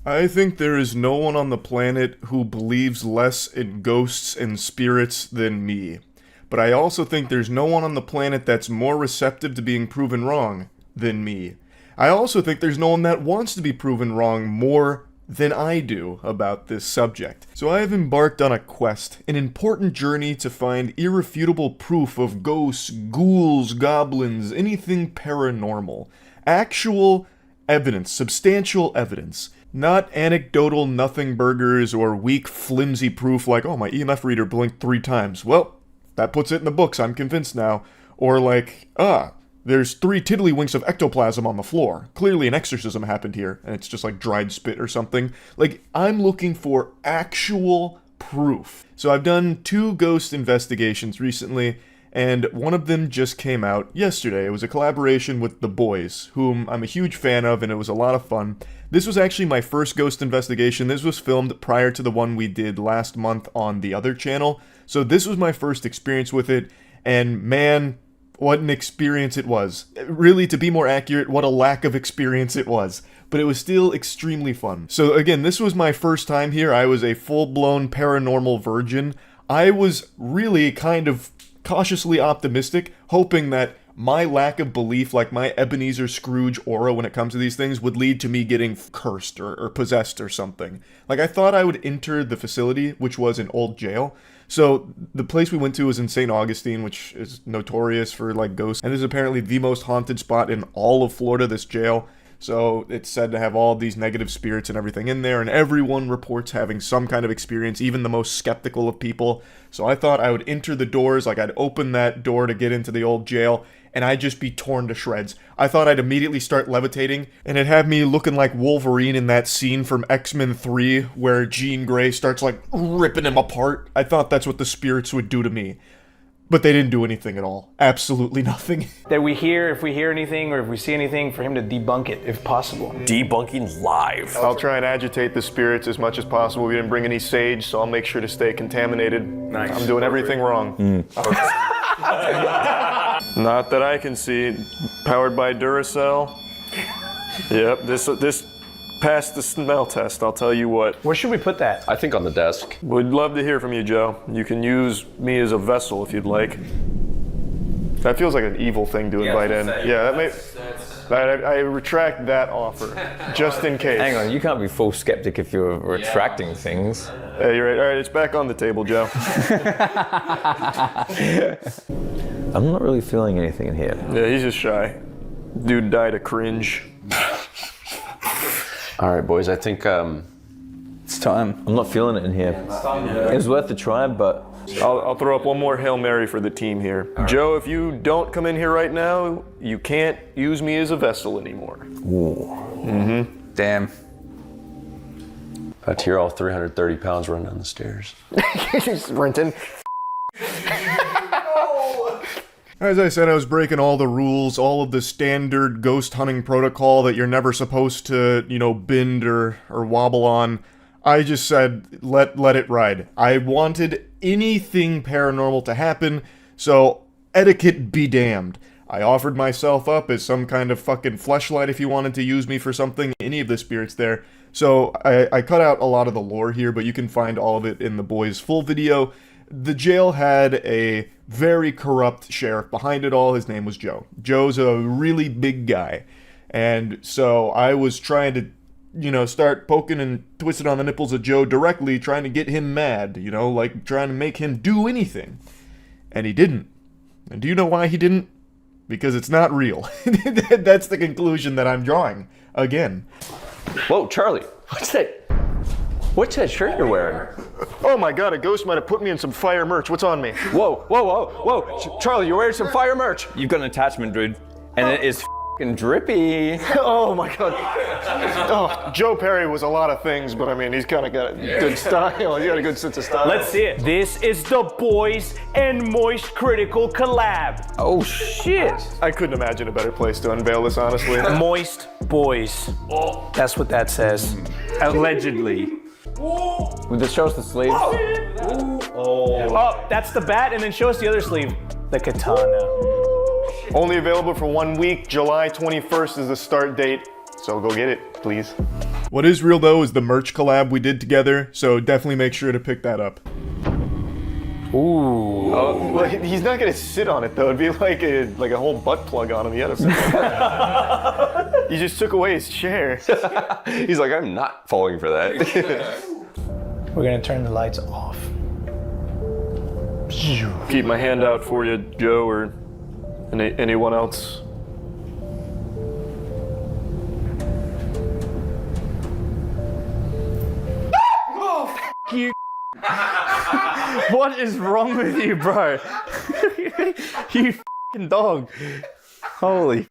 I think there is no one on the planet who believes less in ghosts and spirits than me. But I also think there's no one on the planet that's more receptive to being proven wrong than me. I also think there's no one that wants to be proven wrong more than I do about this subject. So I have embarked on a quest, an important journey to find irrefutable proof of ghosts, ghouls, goblins, anything paranormal. Actual evidence, substantial evidence. Not anecdotal nothing burgers or weak, flimsy proof like, oh, my EMF reader blinked 3 times. Well, that puts it in the books, I'm convinced now. Or like, there's 3 tiddlywinks of ectoplasm on the floor. Clearly an exorcism happened here, and it's just like dried spit or something. Like, I'm looking for actual proof. So I've done 2 ghost investigations recently, and one of them just came out yesterday. It was a collaboration with The Boys, whom I'm a huge fan of, and it was a lot of fun. This was actually my first ghost investigation. This was filmed prior to the one we did last month on the other channel. So this was my first experience with it, and man, what an experience it was. Really, to be more accurate, what a lack of experience it was. But it was still extremely fun. So again, this was my first time here. I was a full-blown paranormal virgin. I was really kind of cautiously optimistic, hoping that my lack of belief, like my Ebenezer Scrooge aura when it comes to these things, would lead to me getting cursed or possessed or something. Like, I thought I would enter the facility, which was an old jail. So the place we went to was in St. Augustine, which is notorious for, like, ghosts. And this is apparently the most haunted spot in all of Florida, this jail. So it's said to have all these negative spirits and everything in there, and everyone reports having some kind of experience, even the most skeptical of people. So I thought I would enter the doors, like I'd open that door to get into the old jail, and I'd just be torn to shreds. I thought I'd immediately start levitating, and it had me looking like Wolverine in that scene from X-Men 3, where Jean Grey starts like ripping him apart. I thought that's what the spirits would do to me. But they didn't do anything at all. Absolutely nothing. That if we hear anything or if we see anything, for him to debunk it if possible. Debunking live. I'll try and agitate the spirits as much as possible. We didn't bring any sage, so I'll make sure to stay contaminated. Nice. I'm doing everything wrong. Not that I can see. Powered by Duracell. Yep, this passed the smell test, I'll tell you what. Where should we put that? I think on the desk. Would love to hear from you, Joe. You can use me as a vessel if you'd like. That feels like an evil thing to invite in. Yeah, I retract that offer, just in case. Hang on, you can't be full skeptic if you're retracting things. Hey, you're right. All right, it's back on the table, Joe. I'm not really feeling anything in here. Yeah, he's just shy. Dude died of cringe. All right, boys, I think It's time. I'm not feeling it in here. It was worth the try, but... I'll throw up one more Hail Mary for the team here. Right. Joe, if you don't come in here right now, you can't use me as a vessel anymore. Ooh. Mm-hmm. Damn. I hear all 330 pounds run down the stairs. Sprinting. As I said, I was breaking all the rules, all of the standard ghost hunting protocol that you're never supposed to, bend or wobble on. I just said, let it ride. I wanted anything paranormal to happen, so etiquette be damned. I offered myself up as some kind of fucking fleshlight if you wanted to use me for something, any of the spirits there. So I cut out a lot of the lore here, but you can find all of it in the boys' full video. The jail had a very corrupt sheriff behind it all. His name was Joe. Joe's a really big guy. And so I was trying to, start poking and twisting on the nipples of Joe directly, trying to get him mad, like trying to make him do anything. And he didn't. And do you know why he didn't? Because it's not real. That's the conclusion that I'm drawing. Again. Whoa, Charlie. What's that shirt you're wearing? Oh my god, a ghost might have put me in some fire merch. What's on me? Whoa. Charlie, you're wearing some fire merch. You've got an attachment, dude. And it is f***ing drippy. Oh my god. Oh, Joe Perry was a lot of things, but I mean, he's kind of got a good style. He's got a good sense of style. Let's see it. This is the Boys and Moist Critical collab. Oh, shit. I couldn't imagine a better place to unveil this, honestly. Moist Boys. That's what that says. Allegedly. This shows the sleeves. Oh, that's the bat, and then show us the other sleeve. The katana. Only available for 1 week. July 21st is the start date. So go get it, please. What is real though is the merch collab we did together, so definitely make sure to pick that up. Ooh. Oh, well, he's not gonna sit on it though. It'd be like a whole butt plug on him. He had to You just took away his chair. He's like, I'm not falling for that. We're gonna turn the lights off. Keep my hand out for you, Joe, or anyone else. You. What is wrong with you, bro? You f***ing dog. Holy.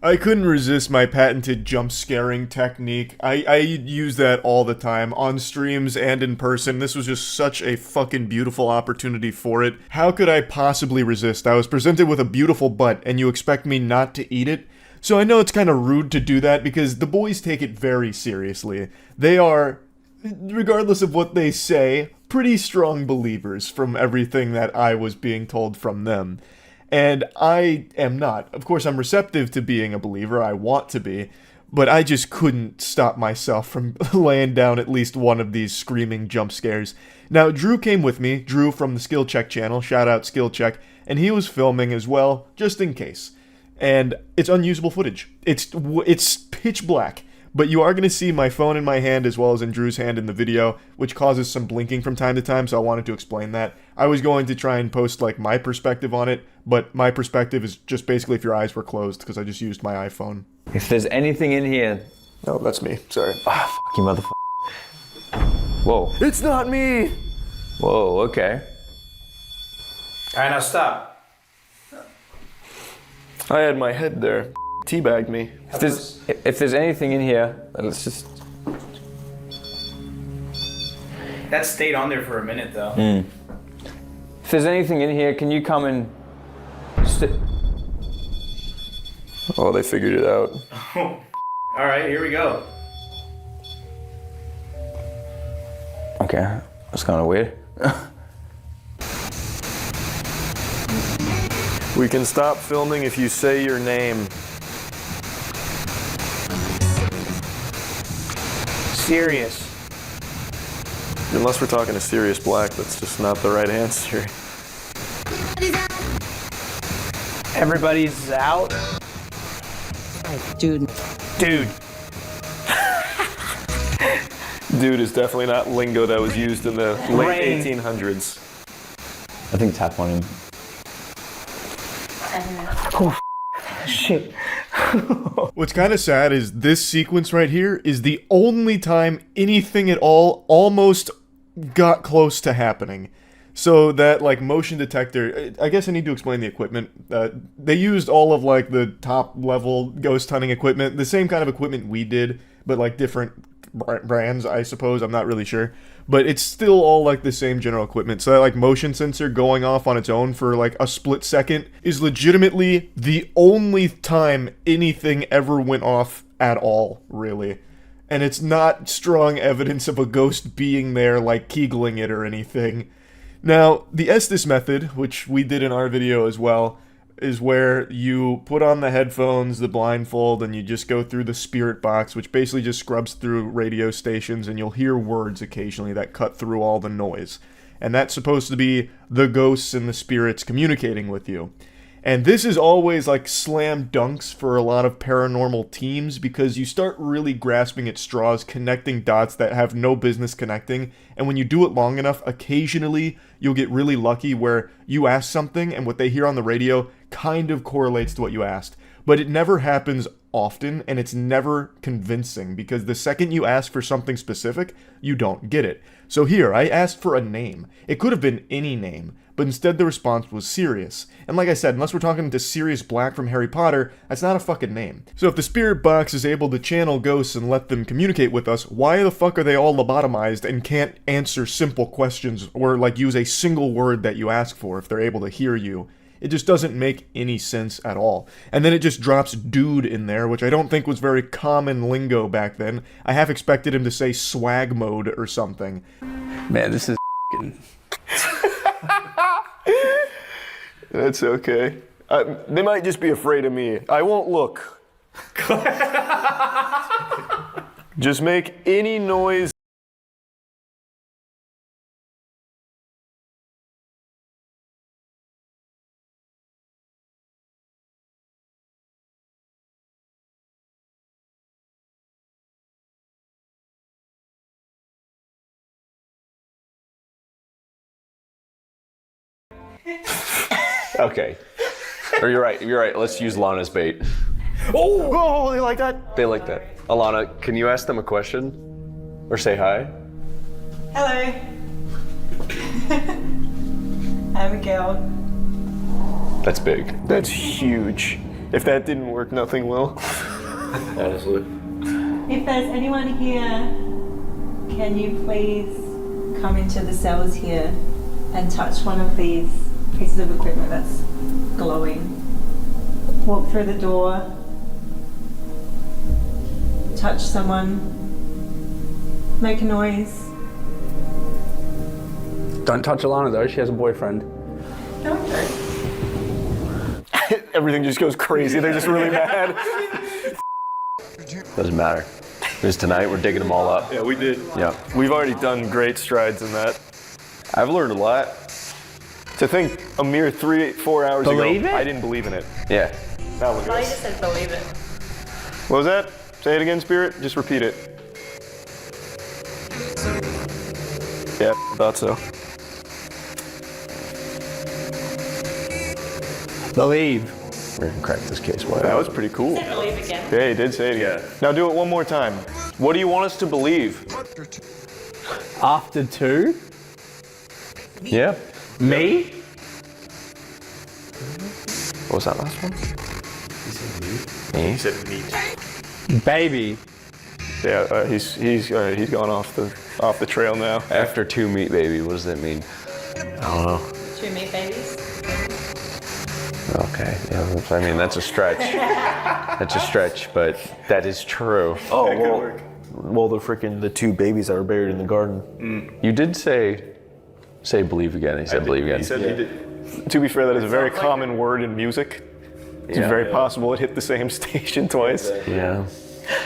I couldn't resist my patented jump scaring technique. I use that all the time, on streams and in person. This was just such a fucking beautiful opportunity for it. How could I possibly resist? I was presented with a beautiful butt, and you expect me not to eat it? So I know it's kind of rude to do that, because the boys take it very seriously. They are, regardless of what they say, pretty strong believers from everything that I was being told from them. And I am not. Of course, I'm receptive to being a believer. I want to be. But I just couldn't stop myself from laying down at least one of these screaming jump scares. Now, Drew came with me. Drew from the Skill Check channel. Shout out Skill Check. And he was filming as well, just in case. And it's unusable footage. It's pitch black. But you are going to see my phone in my hand as well as in Drew's hand in the video, which causes some blinking from time to time, so I wanted to explain that. I was going to try and post like my perspective on it, but my perspective is just basically if your eyes were closed, because I just used my iPhone. If there's anything in here... No, that's me. Sorry. Ah, fuck you, motherfucker. Whoa. It's not me! Whoa, okay. Alright, now stop. I had my head there. Teabagged me. If there's anything in here, let's just... That stayed on there for a minute, though. If there's anything in here, can you come and... Oh, they figured it out. Alright, here we go. Okay, that's kind of weird. We can stop filming if you say your name. Serious. Unless we're talking to Sirius Black, that's just not the right answer. Everybody's out. Dude. Dude. Dude is definitely not lingo that was used in the late Rain. 1800s. I think tap on him. Shit. What's kind of sad is this sequence right here is the only time anything at all almost got close to happening. So that, like, motion detector, I guess I need to explain the equipment. They used all of, like, the top-level ghost hunting equipment, the same kind of equipment we did, but, like, different brands, I suppose, I'm not really sure. But it's still all, like, the same general equipment. So that, like, motion sensor going off on its own for, like, a split second is legitimately the only time anything ever went off at all, really. And it's not strong evidence of a ghost being there, like, keegling it or anything. Now, the Estes method, which we did in our video as well, is where you put on the headphones, the blindfold, and you just go through the spirit box, which basically just scrubs through radio stations, and you'll hear words occasionally that cut through all the noise. And that's supposed to be the ghosts and the spirits communicating with you. And this is always like slam dunks for a lot of paranormal teams, because you start really grasping at straws, connecting dots that have no business connecting, and when you do it long enough, occasionally you'll get really lucky where you ask something and what they hear on the radio kind of correlates to what you asked. But it never happens often, and it's never convincing, because the second you ask for something specific, you don't get it. So here, I asked for a name. It could have been any name, but instead the response was Sirius. And like I said, unless we're talking to Sirius Black from Harry Potter, that's not a fucking name. So if the spirit box is able to channel ghosts and let them communicate with us, why the fuck are they all lobotomized and can't answer simple questions or like use a single word that you ask for if they're able to hear you? It just doesn't make any sense at all. And then it just drops dude in there, which I don't think was very common lingo back then. I half expected him to say swag mode or something. Man, this is f***ing... That's okay. They might just be afraid of me. I won't look. Just make any noise. Okay. Or you're right. You're right. Let's use Lana's bait. Oh, they like that? They like that. Alana, can you ask them a question? Or say hi? Hello. I'm a girl. That's big. That's huge. If that didn't work, nothing will. Honestly. If there's anyone here, can you please come into the cells here and touch one of these pieces of equipment that's glowing? Walk through the door, touch someone, make a noise. Don't touch Alana though, she has a boyfriend. Okay. Everything just goes crazy. They're just really mad. Doesn't matter. Because tonight we're digging them all up. Yeah, we did. Yeah. We've already done great strides in that. I've learned a lot. To think a mere 3-4 hours Believe ago, it? I didn't believe in it. Yeah. Now look at I us. just said believe it. What was that? Say it again, Spirit. Just repeat it. Yeah, thought so. Believe. We're gonna crack this case wide. That was pretty cool. Believe again. Yeah, he did say it again. Now do it one more time. What do you want us to believe? After 2? Yeah. Me? What was that last one? He said meat. Baby. Yeah, he's gone off the trail now. After 2 meat baby, what does that mean? I don't know. 2 meat babies. Okay. Yeah, I mean, that's a stretch. That's a stretch, but that is true. Oh, well, the 2 babies that were buried in the garden. You did say believe again. He said believe again. He said he did. To be fair, that is a very common word in music. It's very possible it hit the same station twice. Yeah.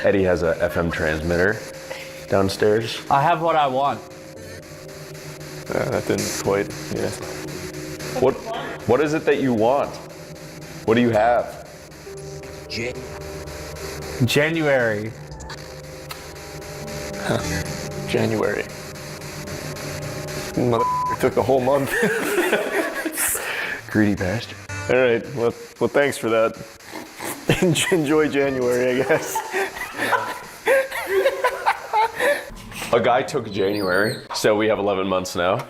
Eddie has a FM transmitter downstairs. I have what I want. That didn't quite. Yeah. What is it that you want? What do you have? January. January. Mother took a whole month. Greedy bastard. All right. Well, thanks for that. Enjoy January, I guess. A guy took January, so we have 11 months now.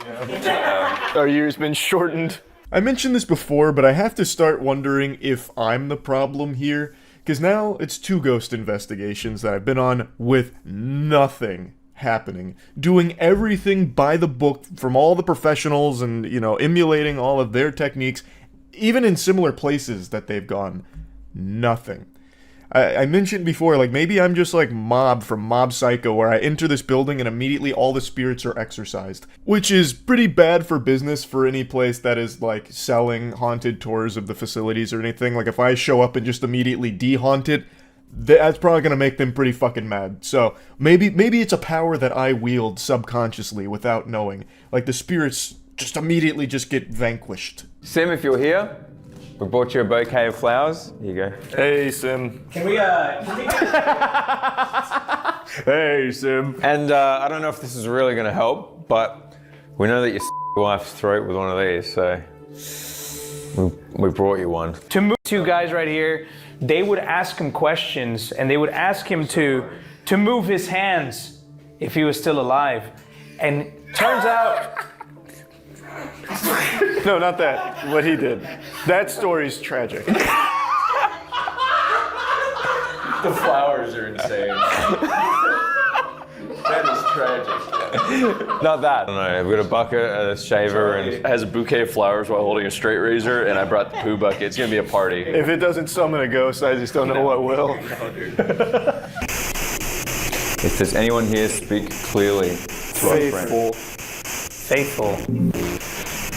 Our year's been shortened. I mentioned this before, but I have to start wondering if I'm the problem here, because now it's 2 ghost investigations that I've been on with nothing happening, doing everything by the book from all the professionals and, emulating all of their techniques, even in similar places that they've gone. Nothing. I mentioned before, maybe I'm just like Mob from Mob Psycho, where I enter this building and immediately all the spirits are exorcised. Which is pretty bad for business for any place that is, selling haunted tours of the facilities or anything. If I show up and just immediately de-haunt it, that's probably gonna make them pretty fucking mad. So, maybe it's a power that I wield subconsciously without knowing. The spirits just immediately just get vanquished. Sim, if you're here, we brought you a bouquet of flowers. Here you go. Hey, Sim. Hey, Sim. And I don't know if this is really going to help, but we know that you your wife's throat with one of these, so we brought you one. To move 2 guys right here, they would ask him questions and they would ask him to move his hands if he was still alive. And turns out... No, not that. What he did. That story's tragic. The flowers are insane. That is tragic. Not that. I don't know, I've got a bucket, a shaver, and Has a bouquet of flowers while holding a straight razor, and I brought the poo bucket. It's gonna be a party. If it doesn't summon a ghost, I just don't know what will. if there's anyone here, speak clearly to our friend. Faithful.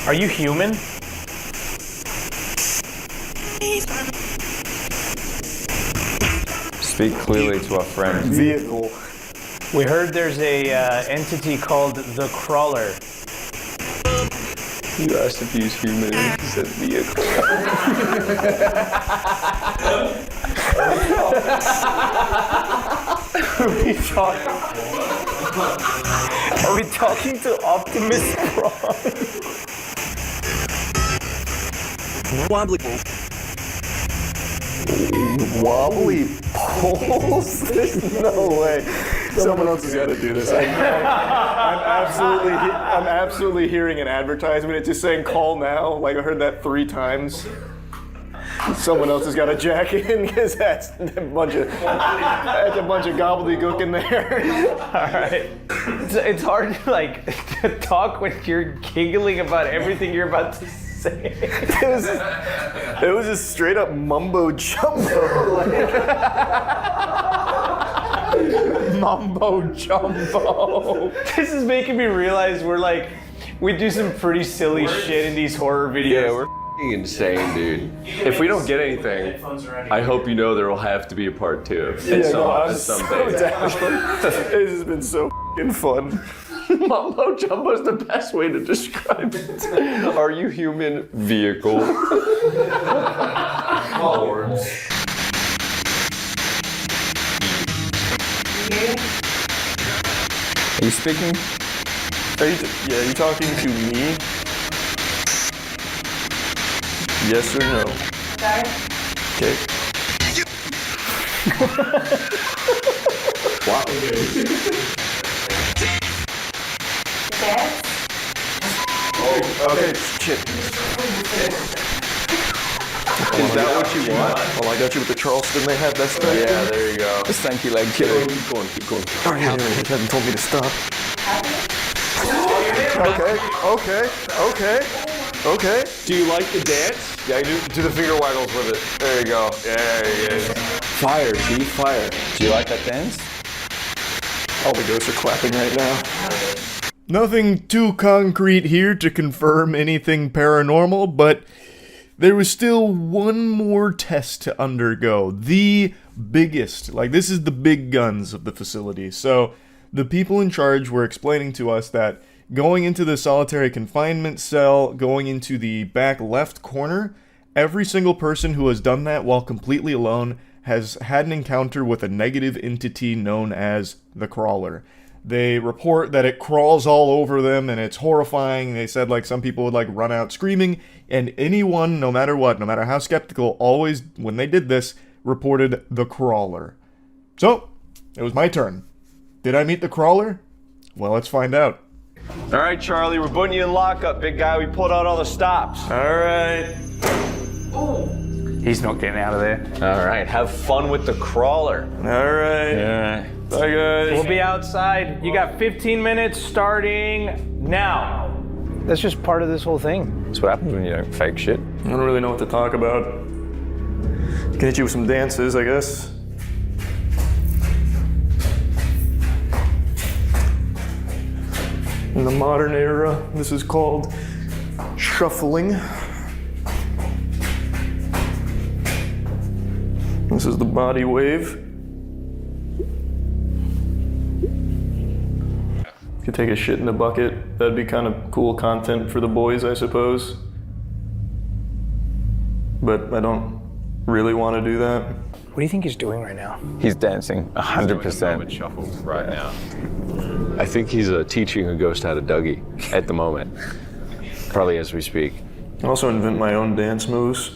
Are you human? Speak clearly to our friend. Vehicle. We heard there's a entity called the Crawler. You asked if he's human and he said vehicle. Are we talking to Optimus Prime? Wobbly poles? There's no way. Someone else has got to do this. I'm absolutely hearing an advertisement. It's just saying "call now." Like I heard that 3 times. Someone else has got to jack in because that's a bunch of gobbledygook in there. All right. It's hard to talk when you're giggling about everything you're about to say. It was just straight up mumbo jumbo. Mumbo jumbo. This is making me realize we do some pretty silly shit in these horror videos. Yeah, we're insane, dude. If we don't get anything, I hope you know there will have to be a part 2. I'm so down. This has been so f***ing fun. Mumbo jumbo is the best way to describe it. Are you human? Vehicle. Are you speaking? Are you talking to me? Yes or no? Okay. Wow. Okay, shit. Is that what you want? Well, I got you with the Charleston they had that stuff. Yeah, there you go. Stanky leg killer. Keep going. Oh, yeah, he hasn't told me to stop. Okay. Do you like the dance? Yeah, do the finger waggles with it. There you go. There he is. Fire, Chief, fire. Do you like that dance? All the ghosts are clapping right now. Nothing too concrete here to confirm anything paranormal, but there was still one more test to undergo. The biggest. This is the big guns of the facility. So, the people in charge were explaining to us that going into the solitary confinement cell, going into the back left corner, every single person who has done that while completely alone has had an encounter with a negative entity known as the Crawler. They report that it crawls all over them and it's horrifying. They said some people would run out screaming, and anyone, no matter what, no matter how skeptical, always, when they did this, reported the Crawler. So, it was my turn. Did I meet the Crawler? Well, let's find out. All right, Charlie, we're putting you in lockup, big guy. We pulled out all the stops. All right. He's not getting out of there. All right, have fun with the Crawler. All right. Yeah. Bye, guys. We'll be outside. You got 15 minutes starting now. That's just part of this whole thing. That's what happens when you don't fake shit. I don't really know what to talk about. Can hit you with some dances, I guess. In the modern era, this is called shuffling. This is the body wave. Could take a shit in a bucket. That'd be kind of cool content for the boys, I suppose. But I don't really want to do that. What do you think he's doing right now? He's dancing 100%. Shuffle right now. I think he's teaching a ghost how to Dougie at the moment. Probably as we speak. I also invent my own dance moves.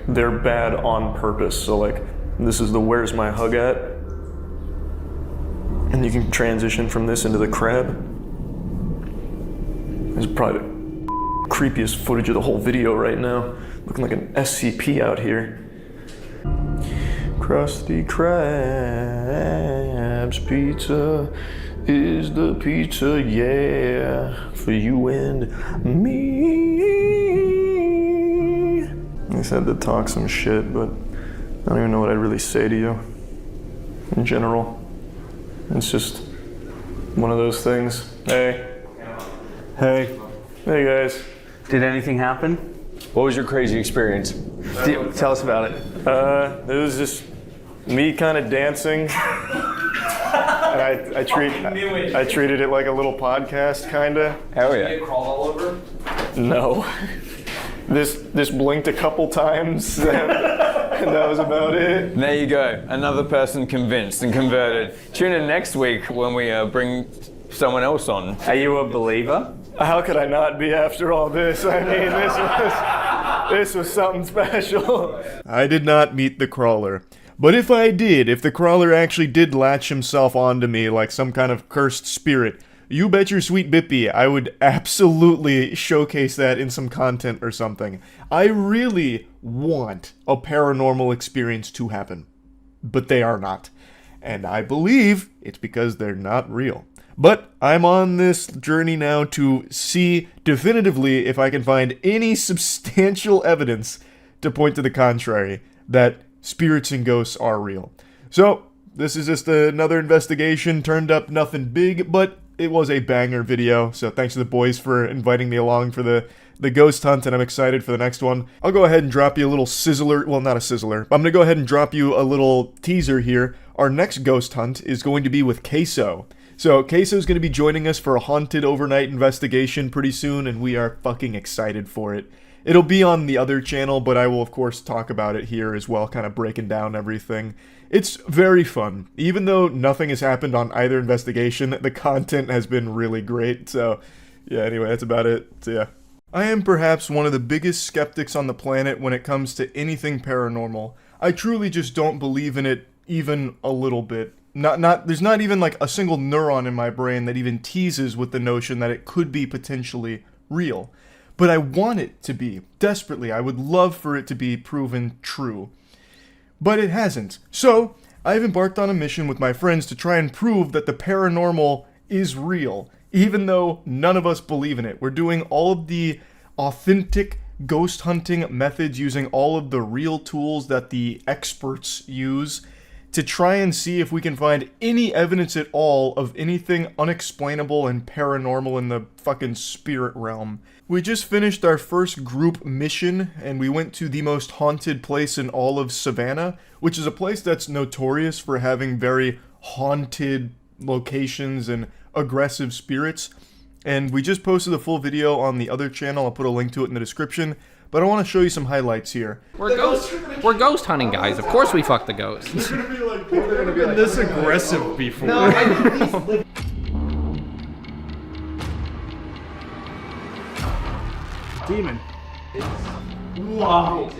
They're bad on purpose. So this is the "Where's my hug at?" And you can transition from this into the crab. This is probably the creepiest footage of the whole video right now. Looking like an SCP out here. Krusty Krab's pizza is the pizza, yeah, for you and me. I said to talk some shit, but I don't even know what I'd really say to you in general. It's just one of those things. Hey. Hey guys. Did anything happen? What was your crazy experience? Tell us about it. It was just me kind of dancing. And I treated it like a little podcast, kinda. Hell yeah. Crawled all over? No. This blinked a couple times, and that was about it. There you go. Another person convinced and converted. Tune in next week when we bring someone else on. Are you a believer? How could I not be after all this? I mean, this was something special. I did not meet the crawler. But if I did, if the crawler actually did latch himself onto me like some kind of cursed spirit, you bet your sweet bippy I would absolutely showcase that in some content or something. I really want a paranormal experience to happen. But they are not. And I believe it's because they're not real. But I'm on this journey now to see definitively if I can find any substantial evidence to point to the contrary, that spirits and ghosts are real. So, this is just another investigation, turned up nothing big, but it was a banger video, so thanks to the boys for inviting me along for the ghost hunt, and I'm excited for the next one. I'll go ahead and drop you a little sizzler, well, not a sizzler, but I'm going to go ahead and drop you a little teaser here. Our next ghost hunt is going to be with Queso. So, Queso's going to be joining us for a haunted overnight investigation pretty soon, and we are fucking excited for it. It'll be on the other channel, but I will of course talk about it here as well, kind of breaking down everything. It's very fun. Even though nothing has happened on either investigation, the content has been really great. So, yeah, anyway, that's about it. So, yeah. I am perhaps one of the biggest skeptics on the planet when it comes to anything paranormal. I truly just don't believe in it even a little bit. There's not even like a single neuron in my brain that even teases with the notion that it could be potentially real. But I want it to be, desperately. I would love for it to be proven true. But it hasn't. So, I've embarked on a mission with my friends to try and prove that the paranormal is real, even though none of us believe in it. We're doing all of the authentic ghost hunting methods using all of the real tools that the experts use to try and see if we can find any evidence at all of anything unexplainable and paranormal in the fucking spirit realm. We just finished our first group mission, and we went to the most haunted place in all of Savannah, which is a place that's notorious for having very haunted locations and aggressive spirits. And we just posted a full video on the other channel. I'll put a link to it in the description. But I want to show you some highlights here. We're ghost hunting guys. Of course we fuck the ghosts. They're gonna be like this aggressive before. Demon. Wow.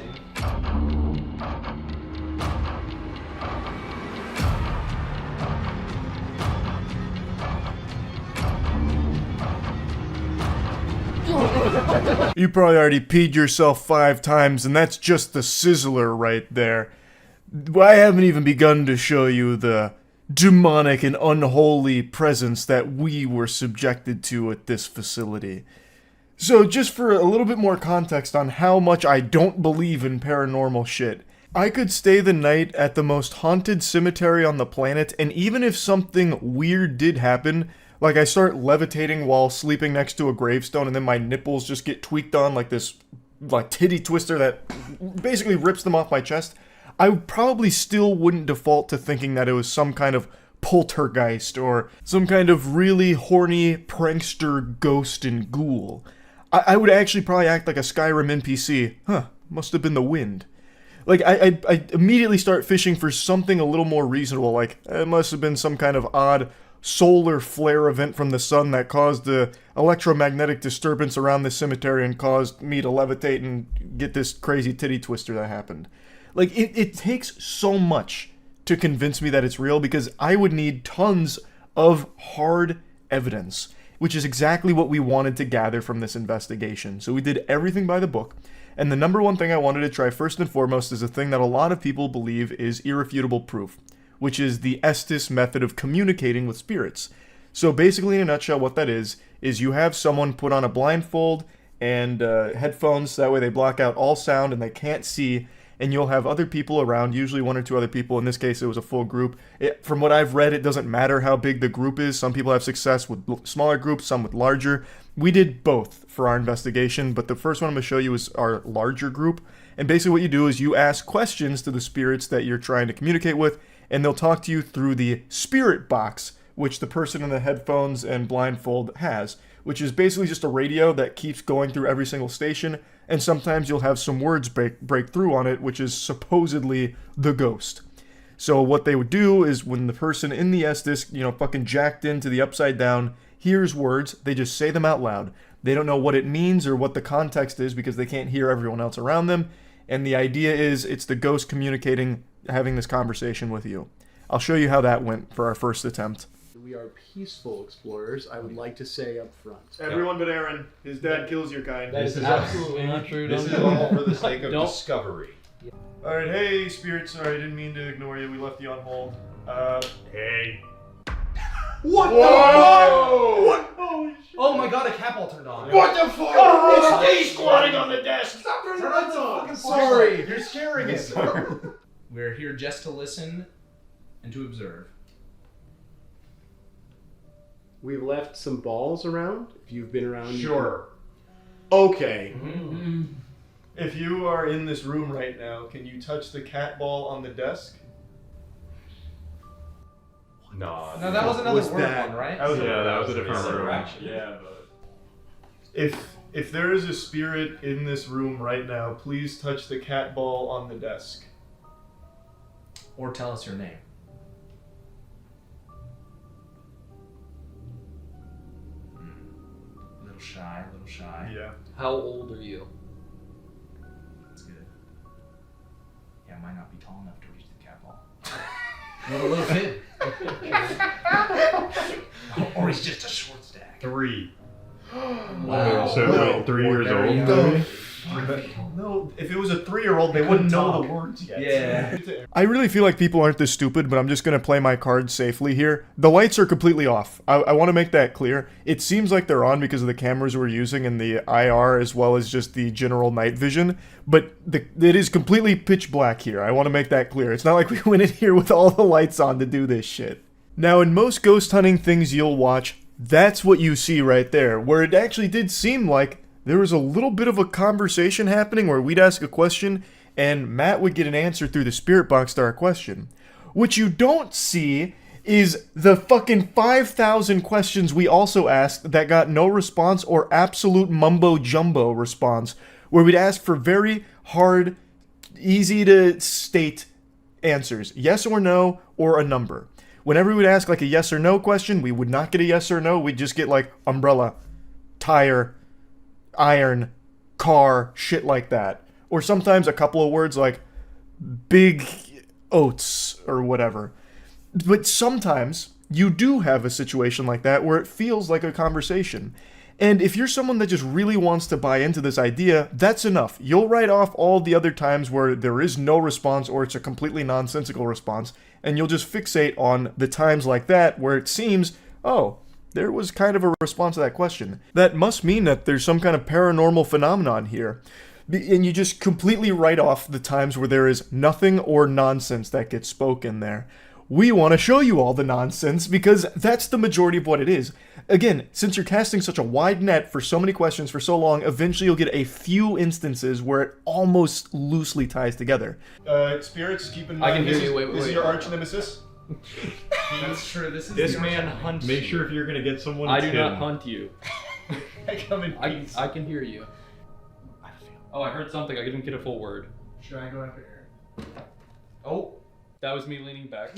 You probably already peed yourself 5 times, and that's just the sizzler right there. I haven't even begun to show you the demonic and unholy presence that we were subjected to at this facility. So just for a little bit more context on how much I don't believe in paranormal shit, I could stay the night at the most haunted cemetery on the planet, and even if something weird did happen, like I start levitating while sleeping next to a gravestone and then my nipples just get tweaked on like this like titty twister that basically rips them off my chest, I probably still wouldn't default to thinking that it was some kind of poltergeist or some kind of really horny prankster ghost and ghoul. I would actually probably act like a Skyrim NPC. Huh, must have been the wind. Like, I immediately start fishing for something a little more reasonable, like, it must have been some kind of odd solar flare event from the sun that caused the electromagnetic disturbance around the cemetery and caused me to levitate and get this crazy titty twister that happened. Like, it takes so much to convince me that it's real because I would need tons of hard evidence, which is exactly what we wanted to gather from this investigation. So we did everything by the book, and the number one thing I wanted to try first and foremost is a thing that a lot of people believe is irrefutable proof, which is the Estes method of communicating with spirits. So basically, in a nutshell, what that is you have someone put on a blindfold and headphones, that way they block out all sound and they can't see, and you'll have other people around, usually 1 or 2 other people. In this case, it was a full group. From what I've read, it doesn't matter how big the group is. Some people have success with smaller groups, some with larger. We did both for our investigation, but the first one I'm going to show you is our larger group. And basically what you do is you ask questions to the spirits that you're trying to communicate with, and they'll talk to you through the spirit box, which the person in the headphones and blindfold has, which is basically just a radio that keeps going through every single station, and sometimes you'll have some words break through on it, which is supposedly the ghost. So what they would do is when the person in the S-disc, fucking jacked into the upside down, hears words, they just say them out loud. They don't know what it means or what the context is because they can't hear everyone else around them, and the idea is it's the ghost communicating, having this conversation with you. I'll show you how that went for our first attempt. We are peaceful explorers, I would like to say up front. Everyone but Aaron. His dad kills your kind. This is absolutely not true. This is all for the sake of discovery. Alright, hey, Spirit, sorry, I didn't mean to ignore you. We left you on hold. Hey. What the Whoa! What? fuck? Oh my god, a cat ball turned on. What the fuck? Oh, Stay squatting on the desk! Stop turning the lights on! Sorry, you're scaring us. We're here just to listen and to observe. We've left some balls around. If you've been around, Sure. Okay. If you are in this room right now, can you touch the cat ball on the desk? No, that was another word that? one, right? That was that was a different room. Yeah, but if there is a spirit in this room right now, please touch the cat ball on the desk. Or tell us your name. Little shy, little shy. Yeah. How old are you? That's good. Yeah, I might not be tall enough to reach the cat ball. You're a little kid. Or he's just a short stack. 3. Wow. So wait, 3 years very old. young. No, if it was a 3-year-old, they wouldn't know the words yet. Yeah. I really feel like people aren't this stupid, but I'm just going to play my cards safely here. The lights are completely off. I want to make that clear. It seems like they're on because of the cameras we're using and the IR as well as just the general night vision, but it is completely pitch black here. I want to make that clear. It's not like we went in here with all the lights on to do this shit. Now, in most ghost hunting things you'll watch, that's what you see right there, where it actually did seem like there was a little bit of a conversation happening where we'd ask a question and Matt would get an answer through the spirit box to our question. What you don't see is the fucking 5,000 questions we also asked that got no response or absolute mumbo jumbo response, where we'd ask for very hard, easy to state answers, yes or no, or a number. Whenever we would ask like a yes or no question, we would not get a yes or no, we'd just get like umbrella, tire, iron, car, shit like that. Or sometimes a couple of words like big oats or whatever. But sometimes you do have a situation like that where it feels like a conversation. And if you're someone that just really wants to buy into this idea, that's enough. You'll write off all the other times where there is no response or it's a completely nonsensical response, and you'll just fixate on the times like that where it seems, oh, there was kind of a response to that question. That must mean that there's some kind of paranormal phenomenon here. And you just completely write off the times where there is nothing or nonsense that gets spoken there. We want to show you all the nonsense because that's the majority of what it is. Again, since you're casting such a wide net for so many questions for so long, eventually you'll get a few instances where it almost loosely ties together. Spirits, keep in mind, I can hear you. Wait, this is your arch nemesis? That's true. This man hunts. Make sure if you're gonna get someone. I do not hunt you. I come in peace. I can hear you. Oh, I heard something. I didn't get a full word. Should I go after Aaron? Oh, that was me leaning back.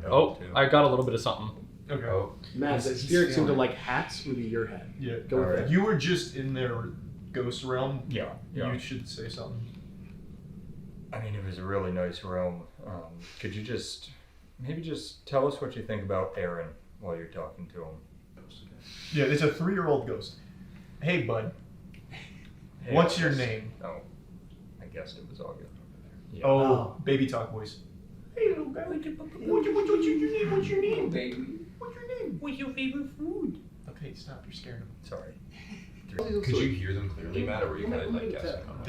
Oh, I got a little bit of something. Okay. Oh. Matt, the spirit seemed to like hats. Would be your head. Yeah. Go with that. You were just in their ghost realm. Yeah. You should say something. I mean, it was a really nice realm. Could you maybe just tell us what you think about Aaron while you're talking to him? Yeah, it's a 3-year-old ghost. Hey, bud. Hey, What's your name? Oh, I guessed it was August. Yeah. Oh, baby talk voice. Hey, little guy. What's your name? What's your name? Baby. What's your name? What's your favorite food? Okay, stop. You're scaring him. Sorry. Could you hear them clearly, Matt, or were you kind of like guessing on that?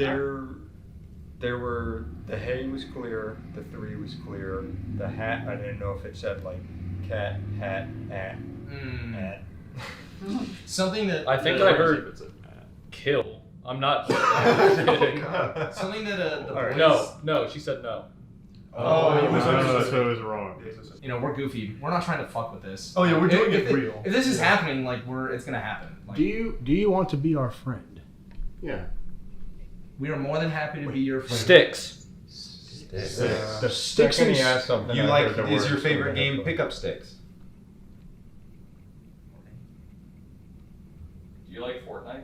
There were, the hay was clear, the 3 was clear, the hat, I didn't know if it said like cat, hat, at. Something that I think I heard kill. I'm not kidding. something that the Alright. police, No, she said no. Oh, you misunderstood. So it was wrong. You know, we're goofy. We're not trying to fuck with this. Oh yeah, we're doing it if, real. If this is happening, like it's gonna happen. Like, Do you want to be our friend? Yeah. we are more than happy to be your friend. Sticks. The sticks and You like is your favorite game pickup sticks? Do you like Fortnite?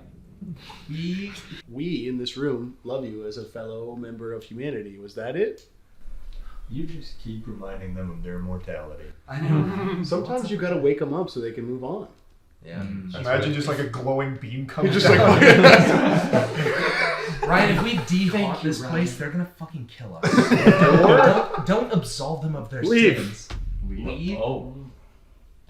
we in this room love you as a fellow member of humanity. Was that it? You just keep reminding them of their mortality. I know. Sometimes you gotta wake them up so they can move on. Yeah. Imagine just like a glowing beam coming Just down. Ryan, if we de-haunt this place, they're gonna fucking kill us. don't absolve them of their sins. Leave. Oh.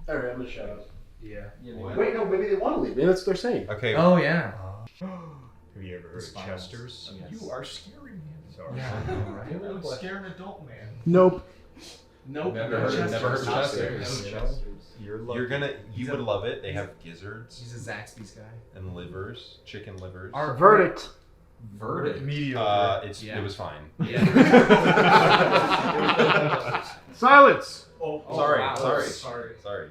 All right, I'm gonna shut up. Yeah. Wait, no, maybe they want to leave. Maybe that's what they're saying. Okay. Oh yeah. Have you ever heard of Chester's? Oh, yes. You are scaring me. Sorry. Yeah, I know, right? You would scare an adult man. Nope. Nope. Never heard of Chester's. You're You would love it. They have gizzards He's a Zaxby's guy. and livers, chicken livers. Our Verdict. verdict. Mediocre. It was fine. Yeah. Silence. Oh, Sorry, wow. sorry.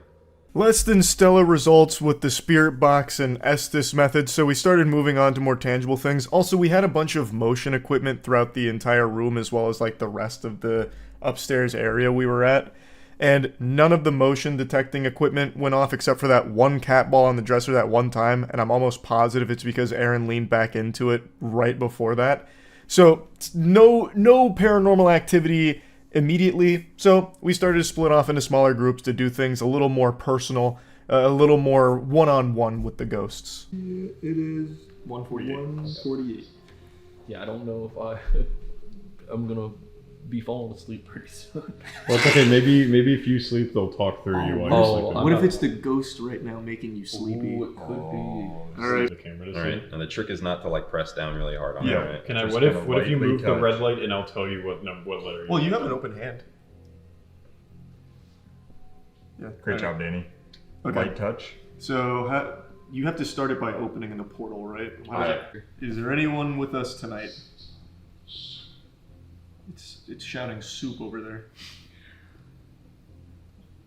Less than stellar results with the spirit box and Estes method, so we started moving on to more tangible things. Also, we had a bunch of motion equipment throughout the entire room, as well as like the rest of the upstairs area we were at. And none of the motion detecting equipment went off except for that one cat ball on the dresser that one time, and I'm almost positive it's because Aaron leaned back into it right before that. So no paranormal activity immediately, so we started to split off into smaller groups to do things a little more personal, a little more one-on-one with the ghosts. It is 148. Yeah, I don't know if I'm gonna be falling asleep pretty soon. Well, it's okay. Maybe if you sleep, they'll talk through you while you're sleeping. What if it's the ghost right now making you sleepy? Ooh, it could be. All right. The camera to All right. Now the trick is not to like press down really hard on it. Right? Can I? Just What if kinda you lightly move the touch. red light and I'll tell you what letter? Well, you have an open hand. Yeah. Great job, Danny. Okay. Light touch. So you have to start it by opening the portal, right? Is there anyone with us tonight? It's shouting soup over there.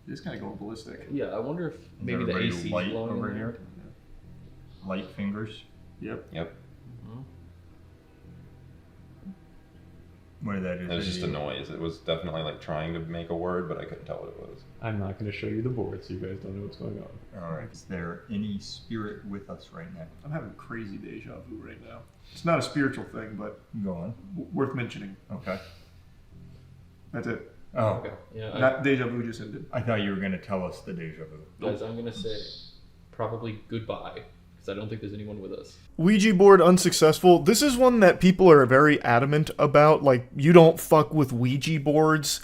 It's kind of going ballistic. Yeah, I wonder if maybe the Everybody AC is light blowing over in here. Light fingers. Yep. What did that do? It was just a noise. It was definitely like trying to make a word, but I couldn't tell what it was. I'm not going to show you the board, so you guys don't know what's going on. All right. Is there any spirit with us right now? I'm having crazy deja vu right now. It's not a spiritual thing, but Go on. worth mentioning. Okay. That's it. Oh, Okay. Yeah, Not deja vu just ended. I thought you were going to tell us the deja vu. guys, I'm gonna say probably goodbye because I don't think there's anyone with us. Ouija board unsuccessful. This is one that people are very adamant about. Like, you don't fuck with Ouija boards.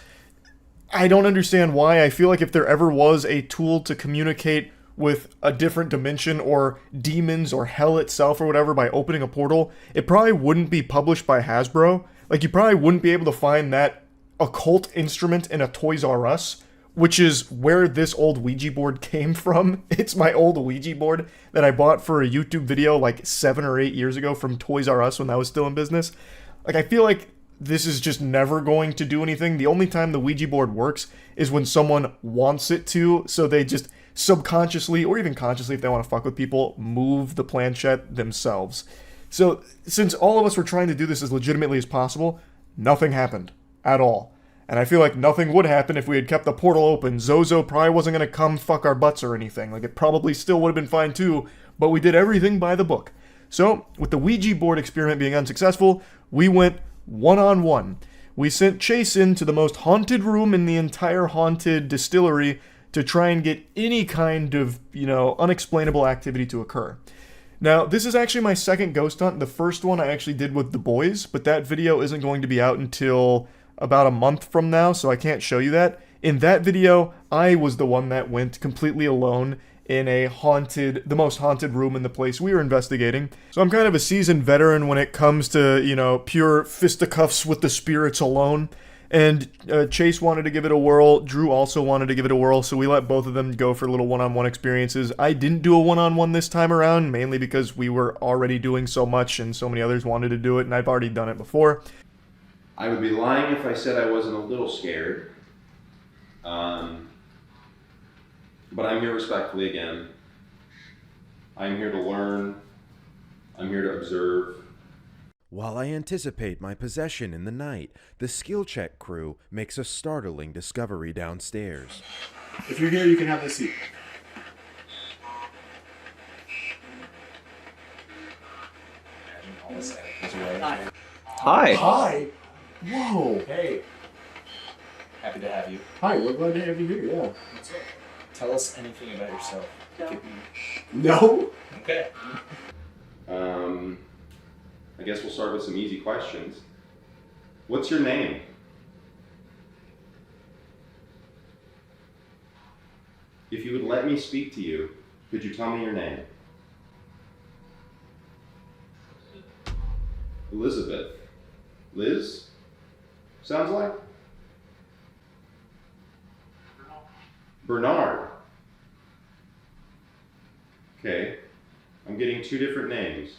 I don't understand why. I feel like if there ever was a tool to communicate with a different dimension or demons or hell itself or whatever by opening a portal, it probably wouldn't be published by Hasbro. Like, you probably wouldn't be able to find that occult instrument in a Toys R Us, which is where this old Ouija board came from. It's my old Ouija board that I bought for a YouTube video like 7 or 8 years ago from Toys R Us when that was still in business. Like, I feel like this is just never going to do anything. The only time the Ouija board works is when someone wants it to, so they just subconsciously, or even consciously if they want to fuck with people, move the planchette themselves. So, since all of us were trying to do this as legitimately as possible, nothing happened at all. And I feel like nothing would happen if we had kept the portal open. Zozo probably wasn't going to come fuck our butts or anything. Like, it probably still would have been fine too, but we did everything by the book. So, with the Ouija board experiment being unsuccessful, we went one-on-one. We sent Chase into the most haunted room in the entire haunted distillery to try and get any kind of, unexplainable activity to occur. Now, this is actually my second ghost hunt. The first one I actually did with the boys, but that video isn't going to be out until about a month from now, so I can't show you that. In that video, I was the one that went completely alone in the most haunted room in the place we were investigating. So I'm kind of a seasoned veteran when it comes to, pure fisticuffs with the spirits alone. And Chase wanted to give it a whirl. Drew also wanted to give it a whirl, so we let both of them go for little one-on-one experiences. I didn't do a one-on-one this time around, mainly because we were already doing so much and so many others wanted to do it, and I've already done it before. I would be lying if I said I wasn't a little scared. But I'm here respectfully again. I'm here to learn. I'm here to observe. While I anticipate my possession in the night, the skill check crew makes a startling discovery downstairs. If you're here, you can have this seat. Hi. Hi. Whoa. Hey. Happy to have you. Hi, we're glad to have you here, yeah. What's up? Tell us anything about yourself. No? Okay. I guess we'll start with some easy questions. What's your name? If you would let me speak to you, could you tell me your name? Elizabeth. Liz? Sounds like? Bernard. Okay. I'm getting two different names.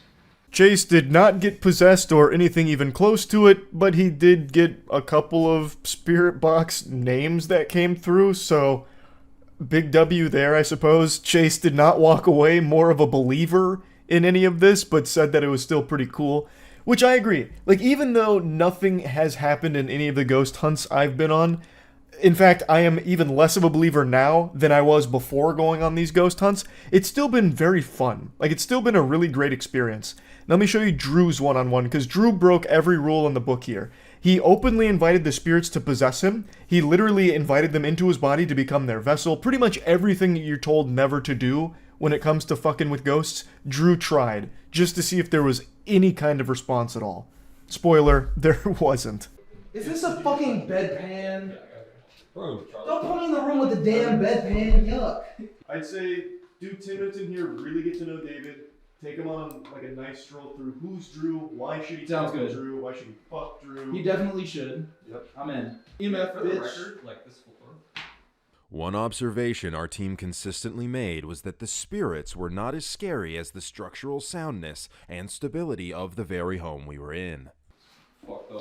Chase did not get possessed or anything even close to it, but he did get a couple of spirit box names that came through, so big W there, I suppose. Chase did not walk away more of a believer in any of this, but said that it was still pretty cool, which I agree. Like, even though nothing has happened in any of the ghost hunts I've been on, in fact, I am even less of a believer now than I was before going on these ghost hunts. It's still been very fun. Like, it's still been a really great experience. Now, let me show you Drew's one-on-one, because Drew broke every rule in the book here. He openly invited the spirits to possess him. He literally invited them into his body to become their vessel. Pretty much everything you're told never to do when it comes to fucking with ghosts, Drew tried, just to see if there was any kind of response at all. Spoiler, there wasn't. Is this a fucking bedpan? Bro, don't put me in the room with the damn bedpan. Yuck. I'd say do 10 minutes in here, really get to know David. Take him on like a nice stroll through who's Drew, why should he Sounds talk to good. Drew, why should he fuck Drew. You definitely should. Yep. I'm in. EMF, bitch. Like this floor. One observation our team consistently made was that the spirits were not as scary as the structural soundness and stability of the very home we were in.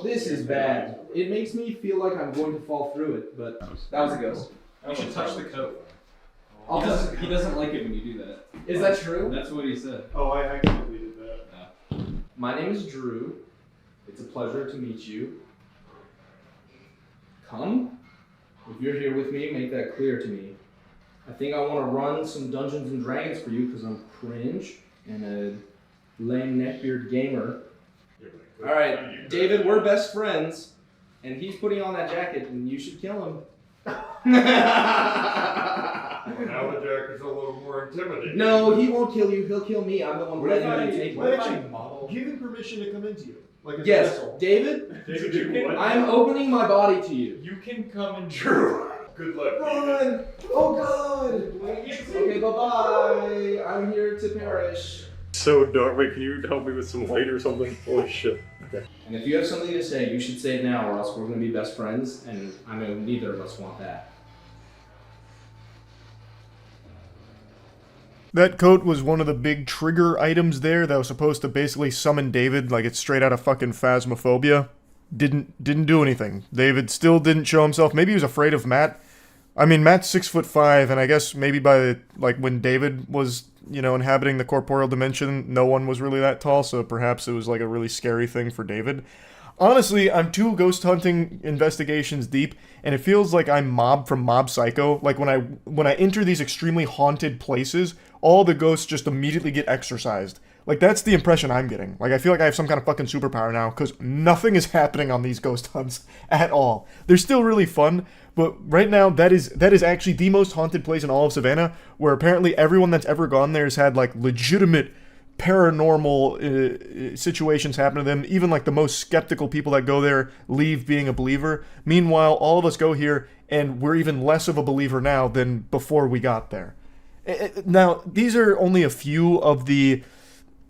This is bad. It makes me feel like I'm going to fall through it, but that was a ghost. You should touch the coat. I'll He doesn't like it when you do that. Is that true? That's what he said. Oh, I accidentally did that. My name is Drew. It's a pleasure to meet you. Come. If you're here with me, make that clear to me. I think I want to run some Dungeons and Dragons for you because I'm cringe and a lame neckbeard gamer. Alright, David, we're best friends, and he's putting on that jacket, and you should kill him. Now the jacket's a little more intimidating. No, he won't kill you. He'll kill me. I'm the one What if letting you take what if him. I give him permission to come into you? Like as a Yes, vessel? David, David, you can, I'm opening my body to you. you can come and Drew. Good luck. Run! Oh God! Okay, bye-bye. I'm here to perish. So dark. Wait, can you help me with some light or something? Holy shit. Okay. And if you have something to say, you should say it now, or else we're going to be best friends, and I know neither of us want that. That coat was one of the big trigger items there that was supposed to basically summon David, like it's straight out of fucking Phasmophobia. Didn't do anything. David still didn't show himself. Maybe he was afraid of Matt. I mean, Matt's 6'5", and I guess maybe by like when David was, you know, inhabiting the corporeal dimension, no one was really that tall, so perhaps it was like a really scary thing for David. Honestly, I'm 2 ghost hunting investigations deep, and it feels like I'm Mob from Mob Psycho. Like when I enter these extremely haunted places, all the ghosts just immediately get exorcised. Like, that's the impression I'm getting. Like, I feel like I have some kind of fucking superpower now, because nothing is happening on these ghost hunts at all. They're still really fun, but right now, that is actually the most haunted place in all of Savannah, where apparently everyone that's ever gone there has had, like, legitimate paranormal situations happen to them. Even, like, the most skeptical people that go there leave being a believer. Meanwhile, all of us go here, and we're even less of a believer now than before we got there. Now, these are only a few of the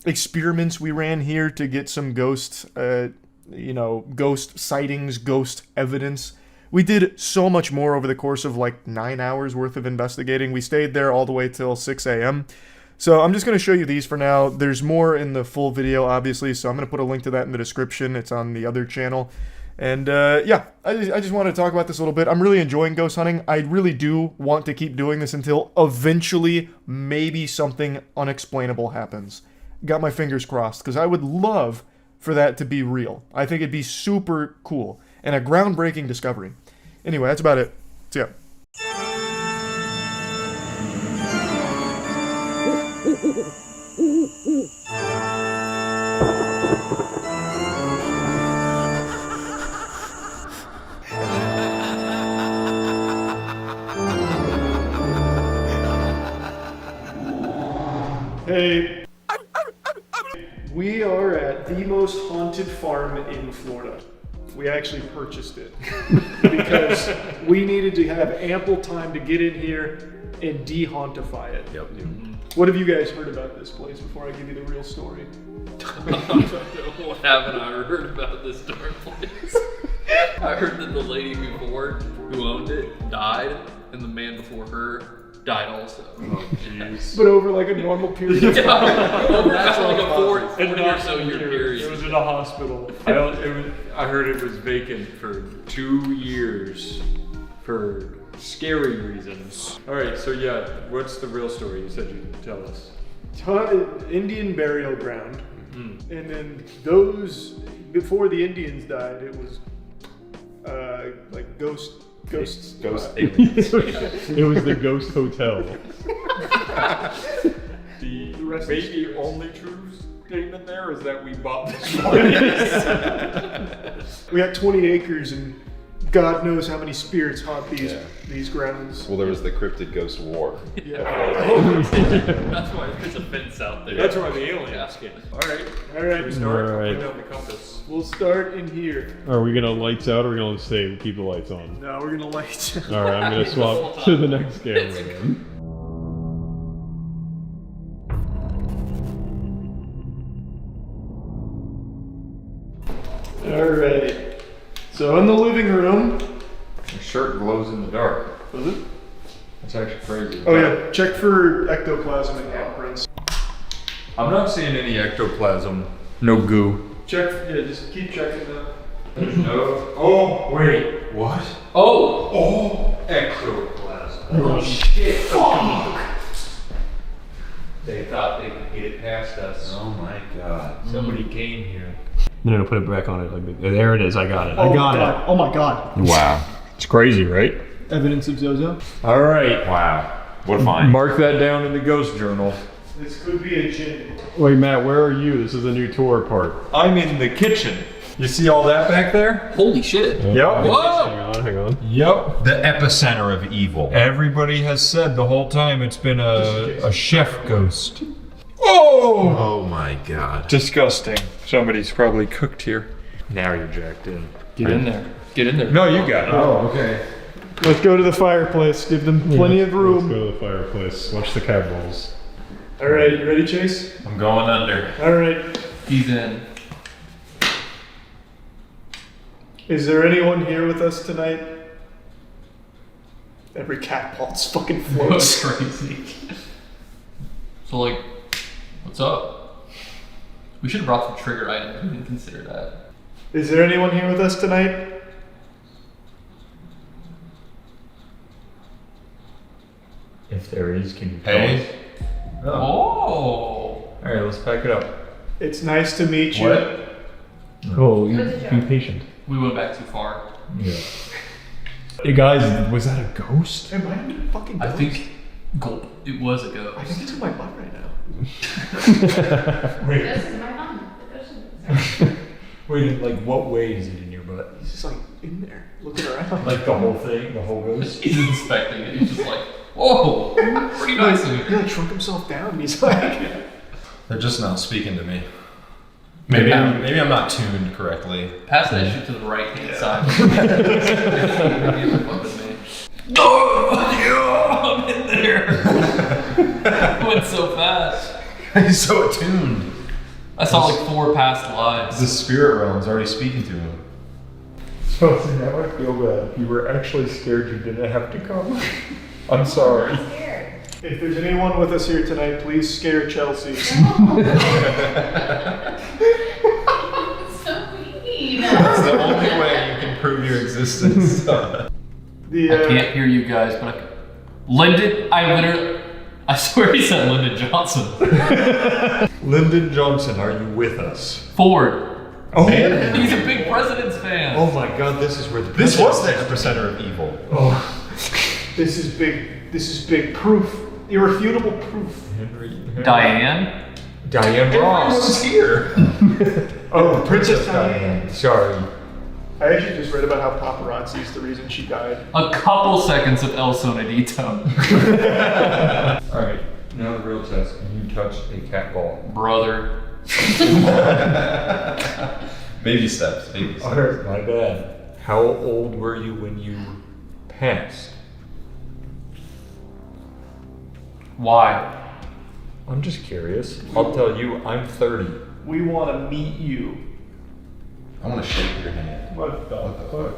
experiments we ran here to get some ghost, ghost sightings, ghost evidence. We did so much more over the course of like 9 hours worth of investigating. We stayed there all the way till 6 a.m. So I'm just going to show you these for now. There's more in the full video, obviously, so I'm going to put a link to that in the description. It's on the other channel. And yeah, I just wanted to talk about this a little bit. I'm really enjoying ghost hunting. I really do want to keep doing this until eventually maybe something unexplainable happens. Got my fingers crossed, because I would love for that to be real. I think it'd be super cool and a groundbreaking discovery. Anyway, that's about it. See ya. Hey, we are at the most haunted farm in Florida. We actually purchased it because we needed to have ample time to get in here and de-hauntify it. Yep. What have you guys heard about this place before I give you the real story? What haven't I heard about this darn place? I heard that the lady before who owned it died, and the man before her died also. Oh, jeez. But over like a normal period of time. Over like a 40 or so year period. It was in a hospital. I heard it was vacant for 2 years for scary reasons. All right, so yeah, what's the real story? You said you'd tell us. Indian burial ground. And then those, before the Indians died, it was like ghosts. Ghost aliens. It was the ghost hotel. The maybe only true statement there is that we bought this place. We got 20 acres and God knows how many spirits haunt these grounds. Well, there was the cryptid ghost war. Yeah. That's why there's a fence out there. That's why the aliens came. All right. Alright. We start. All right. Put down the compass. We'll start in here. Are we gonna lights out, or are we gonna stay keep the lights on? No, we're gonna light. All right, I'm gonna swap to the next camera then. Alright. So in the living room. Your shirt glows in the dark. Was it? That's actually crazy. Oh yeah, check for ectoplasm and handprints. I'm not seeing any ectoplasm. No goo. Check, yeah, just keep checking that. There's no. Oh, wait. What? Oh, ectoplasm. Oh shit. Fuck. They thought they could get it past us. Oh my god. Somebody came here. No, put it back on it. Like, there it is. I got it. Oh, I got it. Oh my god. Wow. It's crazy, right? Evidence of Zozo. All right. Wow. What a find. Mark that down in the ghost journal. This could be a gin. Wait, Matt, where are you? This is the new tour part. I'm in the kitchen. You see all that back there? Holy shit. Yep. Whoa! Hang on. Yep. The epicenter of evil. Everybody has said the whole time it's been a chef ghost. Oh! Oh my god. Disgusting. Somebody's probably cooked here. Now you're jacked in. Get in there. Get in there. No, you got it. Oh, okay. Let's go to the fireplace. Give them plenty of room. Let's go to the fireplace. Watch the cat balls. Alright, you ready, Chase? I'm going under. Alright. He's in. Is there anyone here with us tonight? Every cat pulse fucking floats. That's crazy. So like, what's up? We should have brought some trigger items. We didn't consider that. Is there anyone here with us tonight? If there is, can you tell us? Hey. Oh. All right, let's pack it up. It's nice to meet you. What? Oh, be patient. We went back too far. Yeah. Hey guys, was that a ghost? Am I a fucking ghost? I think gulp. It was a ghost. I think it's in my butt right now. Wait. This is my mom. Wait, like what way is it in your butt? He's just like in there, looking around. Like the whole thing, the whole ghost? He's inspecting it. He's just like, whoa, pretty nice of He you. like shrunk himself down. He's like, They're just not speaking to me. Maybe I'm not tuned correctly. Pass that shit to the right hand side. Oh, I'm in there. It went so fast. He's so attuned. I saw like 4 past lives. The spirit realm's already speaking to him. So now I feel bad. You were actually scared you didn't have to come. I'm sorry. if there's anyone with us here tonight, please scare Chelsea. So mean. That's the only way prove your existence. I can't hear you guys, but I swear he said Lyndon Johnson. Lyndon Johnson, are you with us? Ford. Oh, man. He's a big President's fan. Oh my God, this is where This was the epicenter of evil. Oh, this is big proof, irrefutable proof. Diane Ross. was here. Oh, Princess Diane. Sorry. I actually just read about how paparazzi is the reason she died. A couple seconds of El Sonidito. Alright, now the real test. Can you touch a cat ball? Brother. Baby steps. Baby steps. Alright, my bad. How old were you when you passed? Why? I'm just curious. I'll tell you, I'm 30. We want to meet you. I want to shake your hand. What the fuck?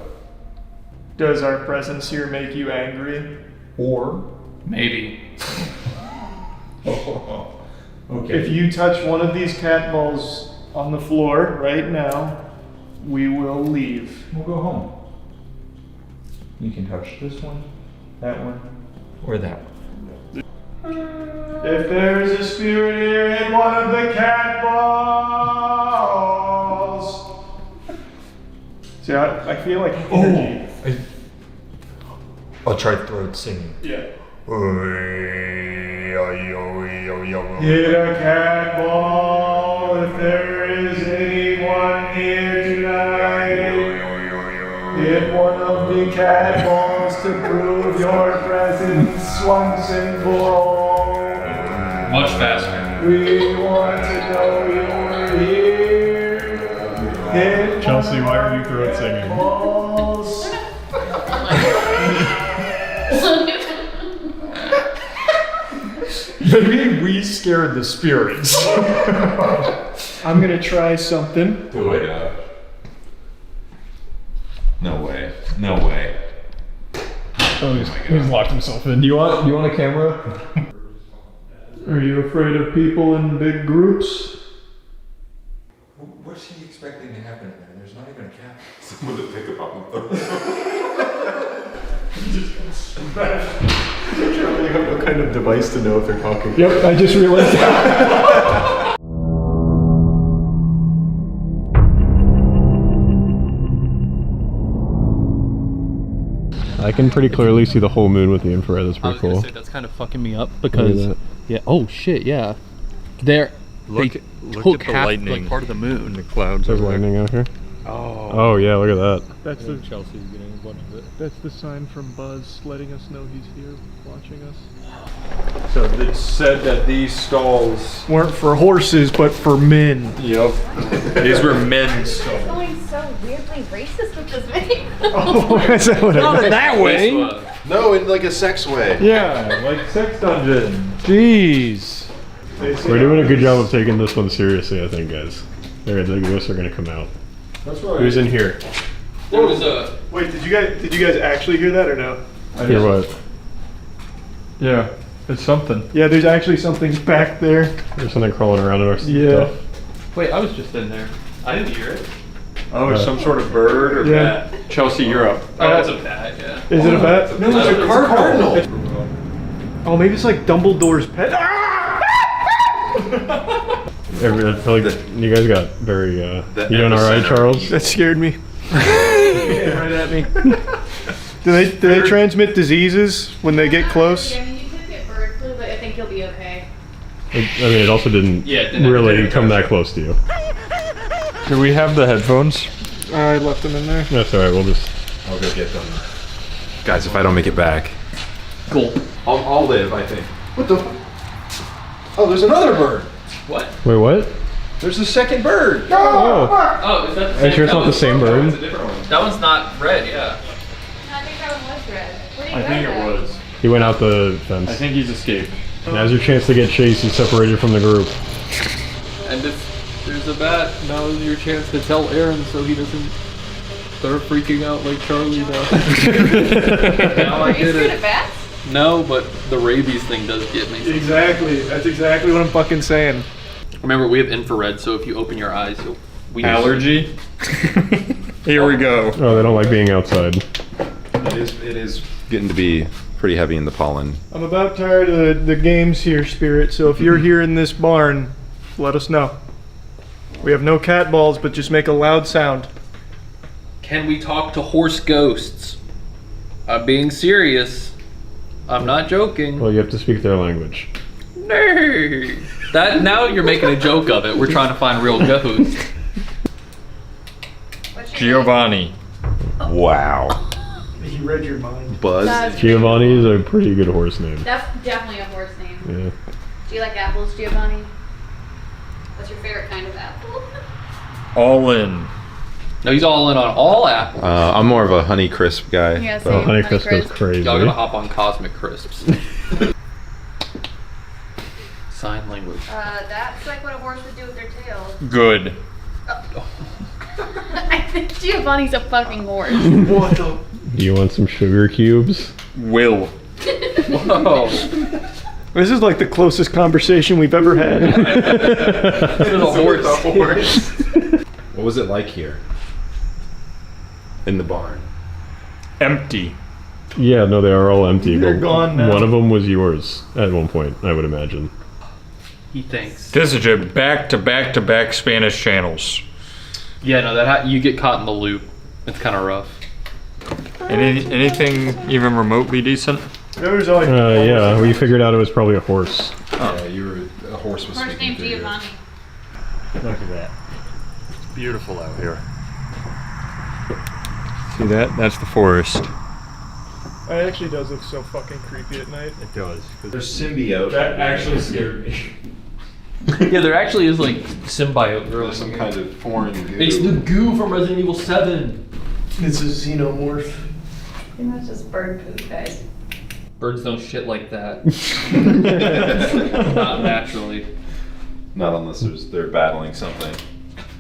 Does our presence here make you angry? Or maybe. Okay. If you touch one of these cat balls on the floor right now, we will leave. We'll go home. You can touch this one, that one, or that one. If there's a spirit here, hit one of the cat balls. See, I feel like energy. I'll try throat singing. Yeah. Hit a cat ball if there is anyone here tonight. Hit one of the cat balls to prove your presence once and for all. Much faster. We want to know you're here. Hit Chelsea, why are you throat singing? balls. Maybe we scared the spirits. I'm gonna try something. Do it. No way. No way. Oh, he's locked himself in. Do you want a camera? Are you afraid of people in big groups? What's he expecting to happen in there? There's not even a cat. Someone to pick up on the They have no kind of device to know if they're talking. Yep, I just realized that. I can pretty clearly see the whole moon with the infrared. That's pretty cool. That's kind of fucking me up because yeah. Oh shit, yeah. They Look took at the half lightning like part of the moon. The clouds. There's lightning out here. Oh yeah, look at that. That's the Chelsea's getting a bunch of it. That's the sign from Buzz letting us know he's here, watching us. So it's said that these stalls Weren't for horses, but for men. Yep. These were men's stalls. It's going so weirdly racist with this video. Oh, is that what Not in that way. No, in like a sex way. Yeah, like sex dungeon. Jeez. We're doing a good job of taking this one seriously, I think, guys. The ghosts are gonna come out. That's right. Who's in here? There was a Wait, did you guys actually hear that or no? Hear what? Yeah, it's something. Yeah, there's actually something back there. There's something crawling around in our Yeah. stuff. Wait, I was just in there. I didn't hear it. Oh, it's some sort of bird or Yeah. bat. Chelsea, you're up. Oh, it's a bat, yeah. Is it a bat? No, it's a cardinal. Oh, maybe it's like Dumbledore's pet. I feel like you guys got very. You doing all right, Charles? That scared me. Right at me. Do they transmit diseases when they get close? I mean, you could get bird flu, but I think you'll be okay. It also didn't really come that close to you. Do we have the headphones? I left them in there. That's alright, we'll just. I'll go get them. Guys, if I don't make it back, Cool. I'll live, I think. What the? Oh, there's another bird. What? Wait, what? There's a second bird. Oh! Oh, is that the Are same? you sure it's not the same bird? It's a different one. That one's not red, yeah. I think that one was red. Where did I you think go, it though? was. He went out the fence. I think he's escaped. Now's your chance to get chased. He's separated from the group. And if there's a bat, now's your chance to tell Aaron so he doesn't start freaking out like Charlie does. Now I Are you get scared it. of bats? No, but the rabies thing does get me. Exactly. That's exactly what I'm fucking saying. Remember, we have infrared, so if you open your eyes, we Allergy? Here we go. Oh, they don't like being outside. It is getting to be pretty heavy in the pollen. I'm about tired of the games here, Spirit, so if you're here in this barn, let us know. We have no cat balls, but just make a loud sound. Can we talk to horse ghosts? I'm being serious. I'm not joking. Well, you have to speak their language. No. That now you're making a joke of it. We're trying to find real ghosts. Giovanni. Wow. He read your mind. Buzz. Giovanni is a pretty good horse name. That's definitely a horse name. Yeah. Do you like apples, Giovanni? What's your favorite kind of apple? All in. No, he's all in on all apples. I'm more of a Honey Crisp guy. Yeah, so- same. Honey Crisp goes crazy. Y'all gonna hop on Cosmic Crisps. Sign language. That's like what a horse would do with their tail. Good. I think Giovanni's a fucking horse. What the? Do you want some sugar cubes? Will. Whoa. This is like the closest conversation we've ever had. With a horse. What was it like here? In the barn? Empty. Yeah, no, they are all empty. They're but gone now. One of them was yours at one point, I would imagine. He thinks. This is a back-to-back-to-back Spanish channels. Yeah, no, you get caught in the loop. It's kind of rough. Anything even remotely decent? There was like. Yeah, we figured out it was probably a horse. Yeah, a horse was Horse speaking named to you. Giovanni. Look at that. It's beautiful out here. See that? That's the forest. It actually does look so fucking creepy at night. It does. There's symbiote. That actually scared me. Yeah, there actually is like symbiote. There's some kind of foreign goo. It's the goo from Resident Evil 7. It's a xenomorph. I think that's just bird poop, guys. Birds don't shit like that. Not naturally. Not unless they're battling something.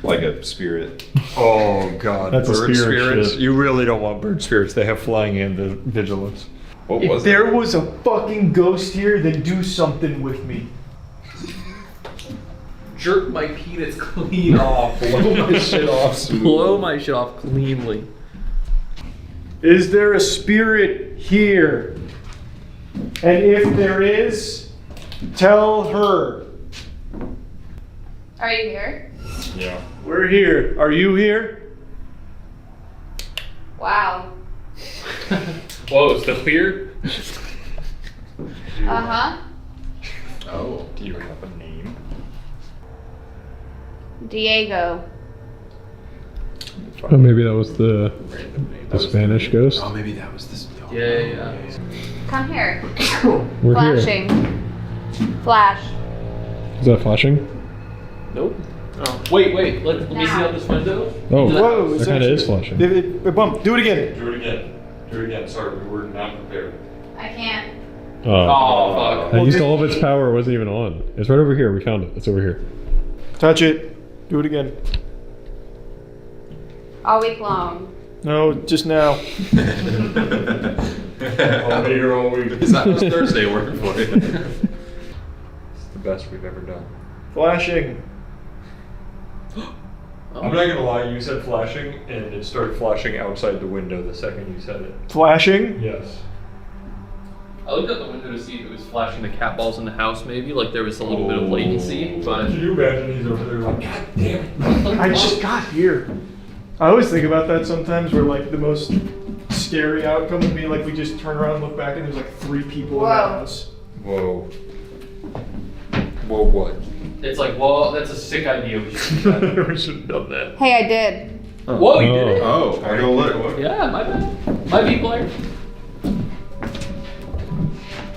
Like a spirit. Oh god, That's a bird spirit spirits. shit. You really don't want bird spirits. They have flying and vigilance. What If was there it? was a fucking ghost here, then do something with me. Jerk my penis clean off. Blow my shit off smooth. Blow my shit off cleanly. Is there a spirit here? And if there is, tell her. Are you here? Yeah. We're here. Are you here? Wow. Whoa, still here? Uh-huh. Oh. Do you have a name? Diego. Oh, maybe that was the Spanish ghost. Oh, maybe that was this. Yeah. Come here. We're Flashing. Flash. here. Is that flashing? Nope. Oh. Wait. Let me see out this window. Oh, Whoa, that kind of is flashing. Do it again. Do it again. Sorry, we were not prepared. I can't. Oh, fuck. I used all of its power. It wasn't even on. It's right over here. We found it. It's over here. Touch it. Do it again. All week long. No, just now. I'll be here all week. Is that Thursday working for you? It's the best we've ever done. Flashing. I'm not gonna lie, you said flashing, and it started flashing outside the window the second you said it. Flashing? Yes. I looked out the window to see if it was flashing the cat balls in the house, maybe. Like there was a little bit of latency, but. Can you imagine he's over there like, God damn it. I just got here. I always think about that sometimes where like the most scary outcome would be like we just turn around and look back and there's like 3 people in the Whoa. house. Whoa. Whoa, what? It's like, well, that's a sick idea. We should do that. We should have done that. Hey, I did. Whoa, you did it? Oh, I go look. Yeah, my bad. My people are.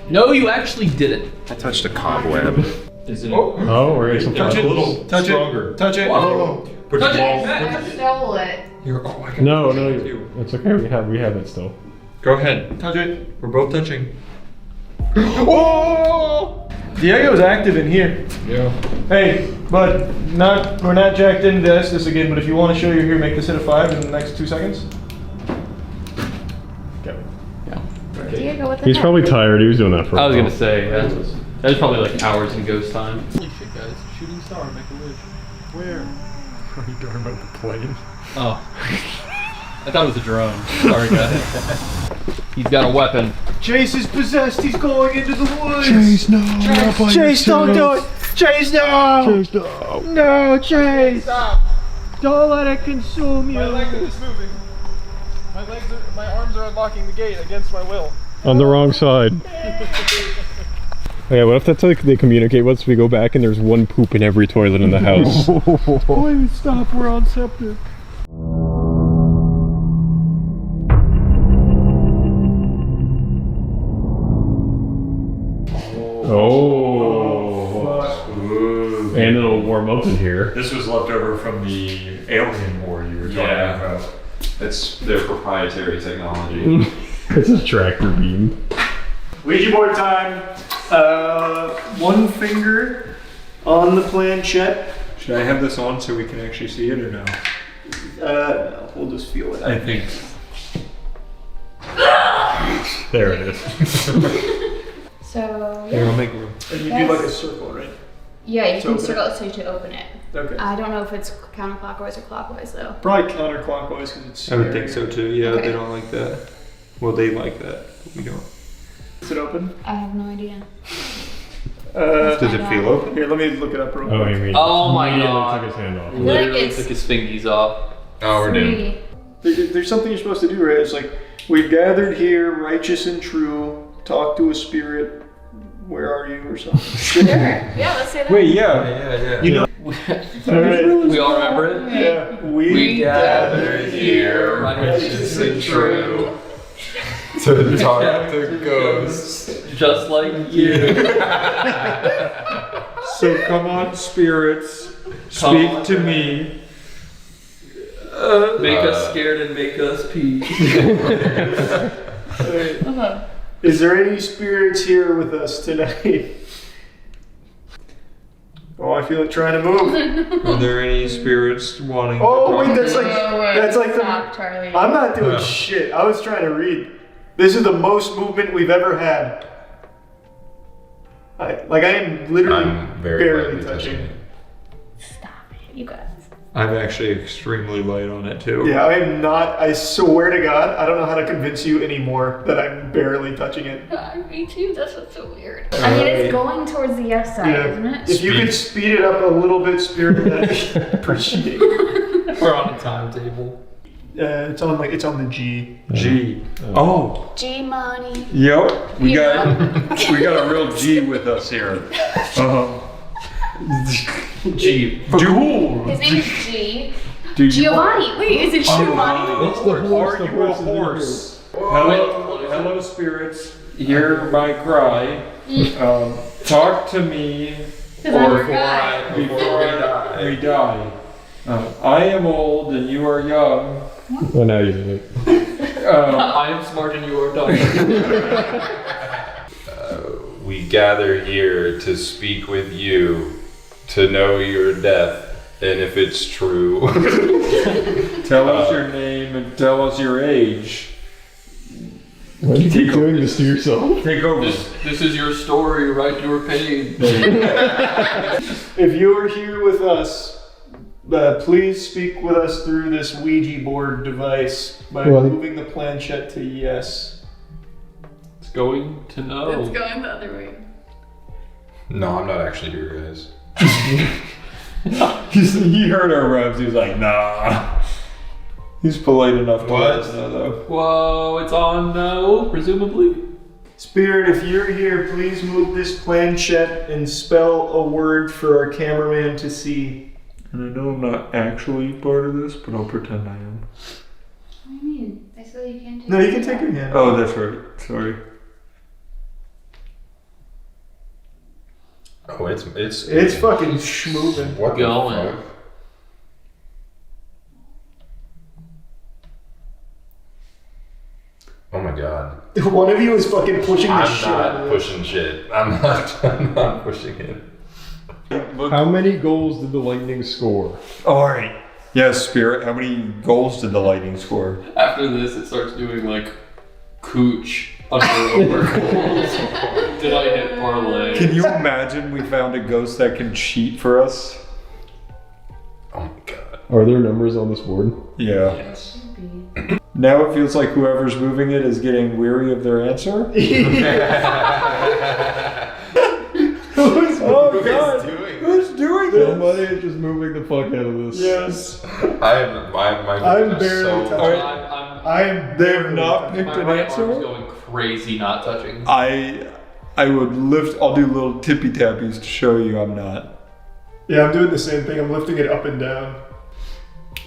No, you actually did it. I touched a cobweb. Is it? Oh, we're getting some Touch it. flashing. A little Touch stronger. it. Touch it. Whoa. Oh. Put Touch your it. balls. I stole it. Here. Oh, I got No, it. no, it's okay. We have it still. Go ahead. Touch it. We're both touching. Oh! Diego's active in here. Yeah. Hey, bud, we're not jacked into this again, but if you want to show you're here, make this hit a 5 in the next 2 seconds. Okay. Diego, what the He's heck? probably tired. He was doing that for a I was while. gonna say, that was probably like hours in ghost time. Holy shit, guys. Shooting star, make a wish. Where? Are you talking about the plane? Oh. I thought it was a drone. Sorry, guys. He's got a weapon. Chase is possessed. He's going into the woods. Chase, no. not by Chase, don't do yourself. it. Chase, no. Chase, no. No, Chase. Stop. Don't let it consume you. My leg is moving. My arms are unlocking the gate against my will. On the wrong side. Okay, what if that's like they communicate once we go back and there's one poop in every toilet in the house? Please stop, we're on septic. Oh. And it'll warm up in here. This was left over from the alien war you were talking about. It's their proprietary technology. It's a tractor beam. Ouija board time. One finger on the planchette. Should I have this on so we can actually see it or no? No, we'll just feel it. I think. There it is. So, Here, yeah. I'll make room. And you do like a circle, right? Yeah, you To can open circle it so you to open it. Okay. I don't know if it's counterclockwise or clockwise though. Probably counterclockwise because it's. I would think so too. Yeah, Okay. they don't like that. Well, they like that, but we don't. Is it open? I have no idea. Does it feel open? Here, let me look it up real quick. Oh, you mean? Oh my immediately god. took his hand off. Literally it's- took his fingies off. Oh, we're doomed. There's something you're supposed to do, right? It's like, we've gathered here, righteous and true, talk to a spirit, where are you, or something. Sure. Yeah, let's say that. Wait, yeah. You know, We all remember it? yeah. We gathered here, righteous and true, To talk to ghosts. just like you. So come on, spirits, Come speak on. to me. Make us scared and make us pee. Is there any spirits here with us tonight? Oh, I feel it trying to move. Are there any spirits wanting Oh, to wait, talk? that's like the. Stop, Charlie. I'm not doing shit. I was trying to read. This is the most movement we've ever had. I am literally I'm very barely lightly touching. touching it. Stop it, you guys. I'm actually extremely light on it too. Yeah, I am not. I swear to God, I don't know how to convince you anymore that I'm barely touching it. Me too, that's what's so weird. I mean, it's going towards the yes side, isn't it? If you could speed it up a little bit, Spirit, I'd appreciate it. We're on a timetable. It's on the G. G. Oh. G money. Yep. We Yeah. got a real G with us here. G. Jewel. His name is G. Do you Giovanni. Wait, is it Giovanni? It's the horse. Are The you a horse is in horse? Hello, spirits. Hear my cry. Talk to me. Because I'm your guy. Before we die. I am old and you are young. Well, now you did it. I am smart and you are dumb. We gather here to speak with you, to know your death, and if it's true. Tell us your name and tell us your age. Why do you keep doing this to yourself? Take over. This is your story, write your page. If you are here with us, please speak with us through this Ouija board device by moving the planchette to yes. It's going to know. It's going the other way. No, I'm not actually here, guys. He heard our revs. He was like, nah. He's polite enough to let us know, though. Whoa, it's on no, presumably. Spirit, if you're here, please move this planchette and spell a word for our cameraman to see. And I know I'm not actually part of this, but I'll pretend I am. What do you mean? I said you can't take No, you can take your hand. Oh, that's right. Sorry. Oh, it's fucking schmoving. What the Going. fuck? Oh my god. One of you is fucking pushing the shit out I'm of not this. pushing shit. I'm not pushing it. How many goals did the Lightning score? Alright. Yes, Spirit, how many goals did the Lightning score? After this, it starts doing like cooch under over goals. Did I hit parlay? Can you imagine we found a ghost that can cheat for us? Oh my god. Are there numbers on this board? Yeah. Yes. Now it feels like whoever's moving it is getting weary of their answer. Oh God! Who's doing this? Somebody is just moving the fuck out of this. Yes. I'm barely touching. They've not picked My an right answer. arm's going crazy, not touching. I would lift. I'll do little tippy tappies to show you I'm not. Yeah, I'm doing the same thing. I'm lifting it up and down.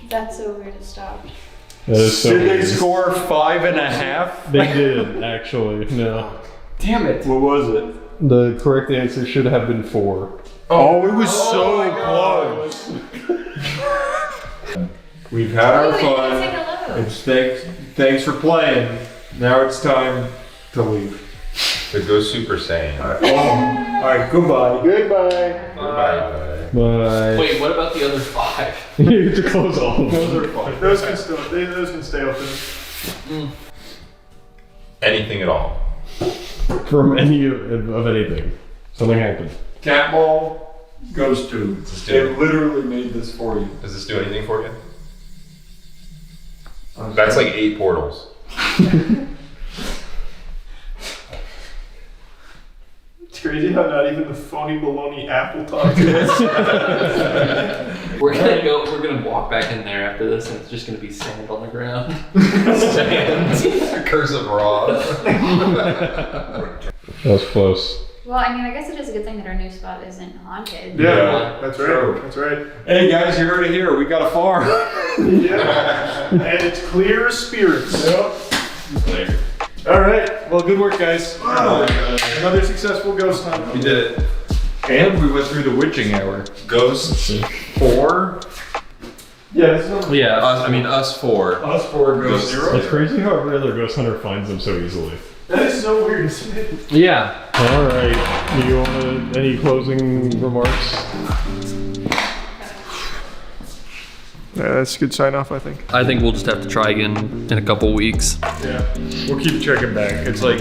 That's so weird to stop. That is so Did they weird. score 5.5? They did, actually. No. Damn it! What was it? The correct answer should have been 4. Oh, it was so close. We've had our fun. It's thanks for playing. Now it's time to leave. To go Super Saiyan. All right, goodbye. Goodbye. Bye. Bye. Wait, what about the other 5? You have to close all of them. Those are fun. Those can stay open. Anything at all. From any of anything. Something happened. Cat ball goes to. Does They literally made this for you. Does this do anything for you? That's like 8 portals. It's crazy how not even the phony baloney apple talk is. We're gonna walk back in there after this, and it's just gonna be sand on the ground. Sand. Curse of Ross. That was close. Well, I mean, I guess it is a good thing that our new spot isn't haunted. Yeah, that's right. That's right. Hey guys, you heard it here. We got a farm. Yeah. And it's clear as spirits. Yep. All right. Well, good work, guys. Another successful ghost hunt. We did it. And we went through the witching hour. Ghosts 4. Yeah, this is Yeah, us 4. Us 4 goes 0. It's crazy how every other ghost hunter finds them so easily. that is so weird, isn't it? Yeah. Alright. Do you want any closing remarks? Yeah, that's a good sign off, I think. I think we'll just have to try again in a couple weeks. Yeah. We'll keep checking back. It's like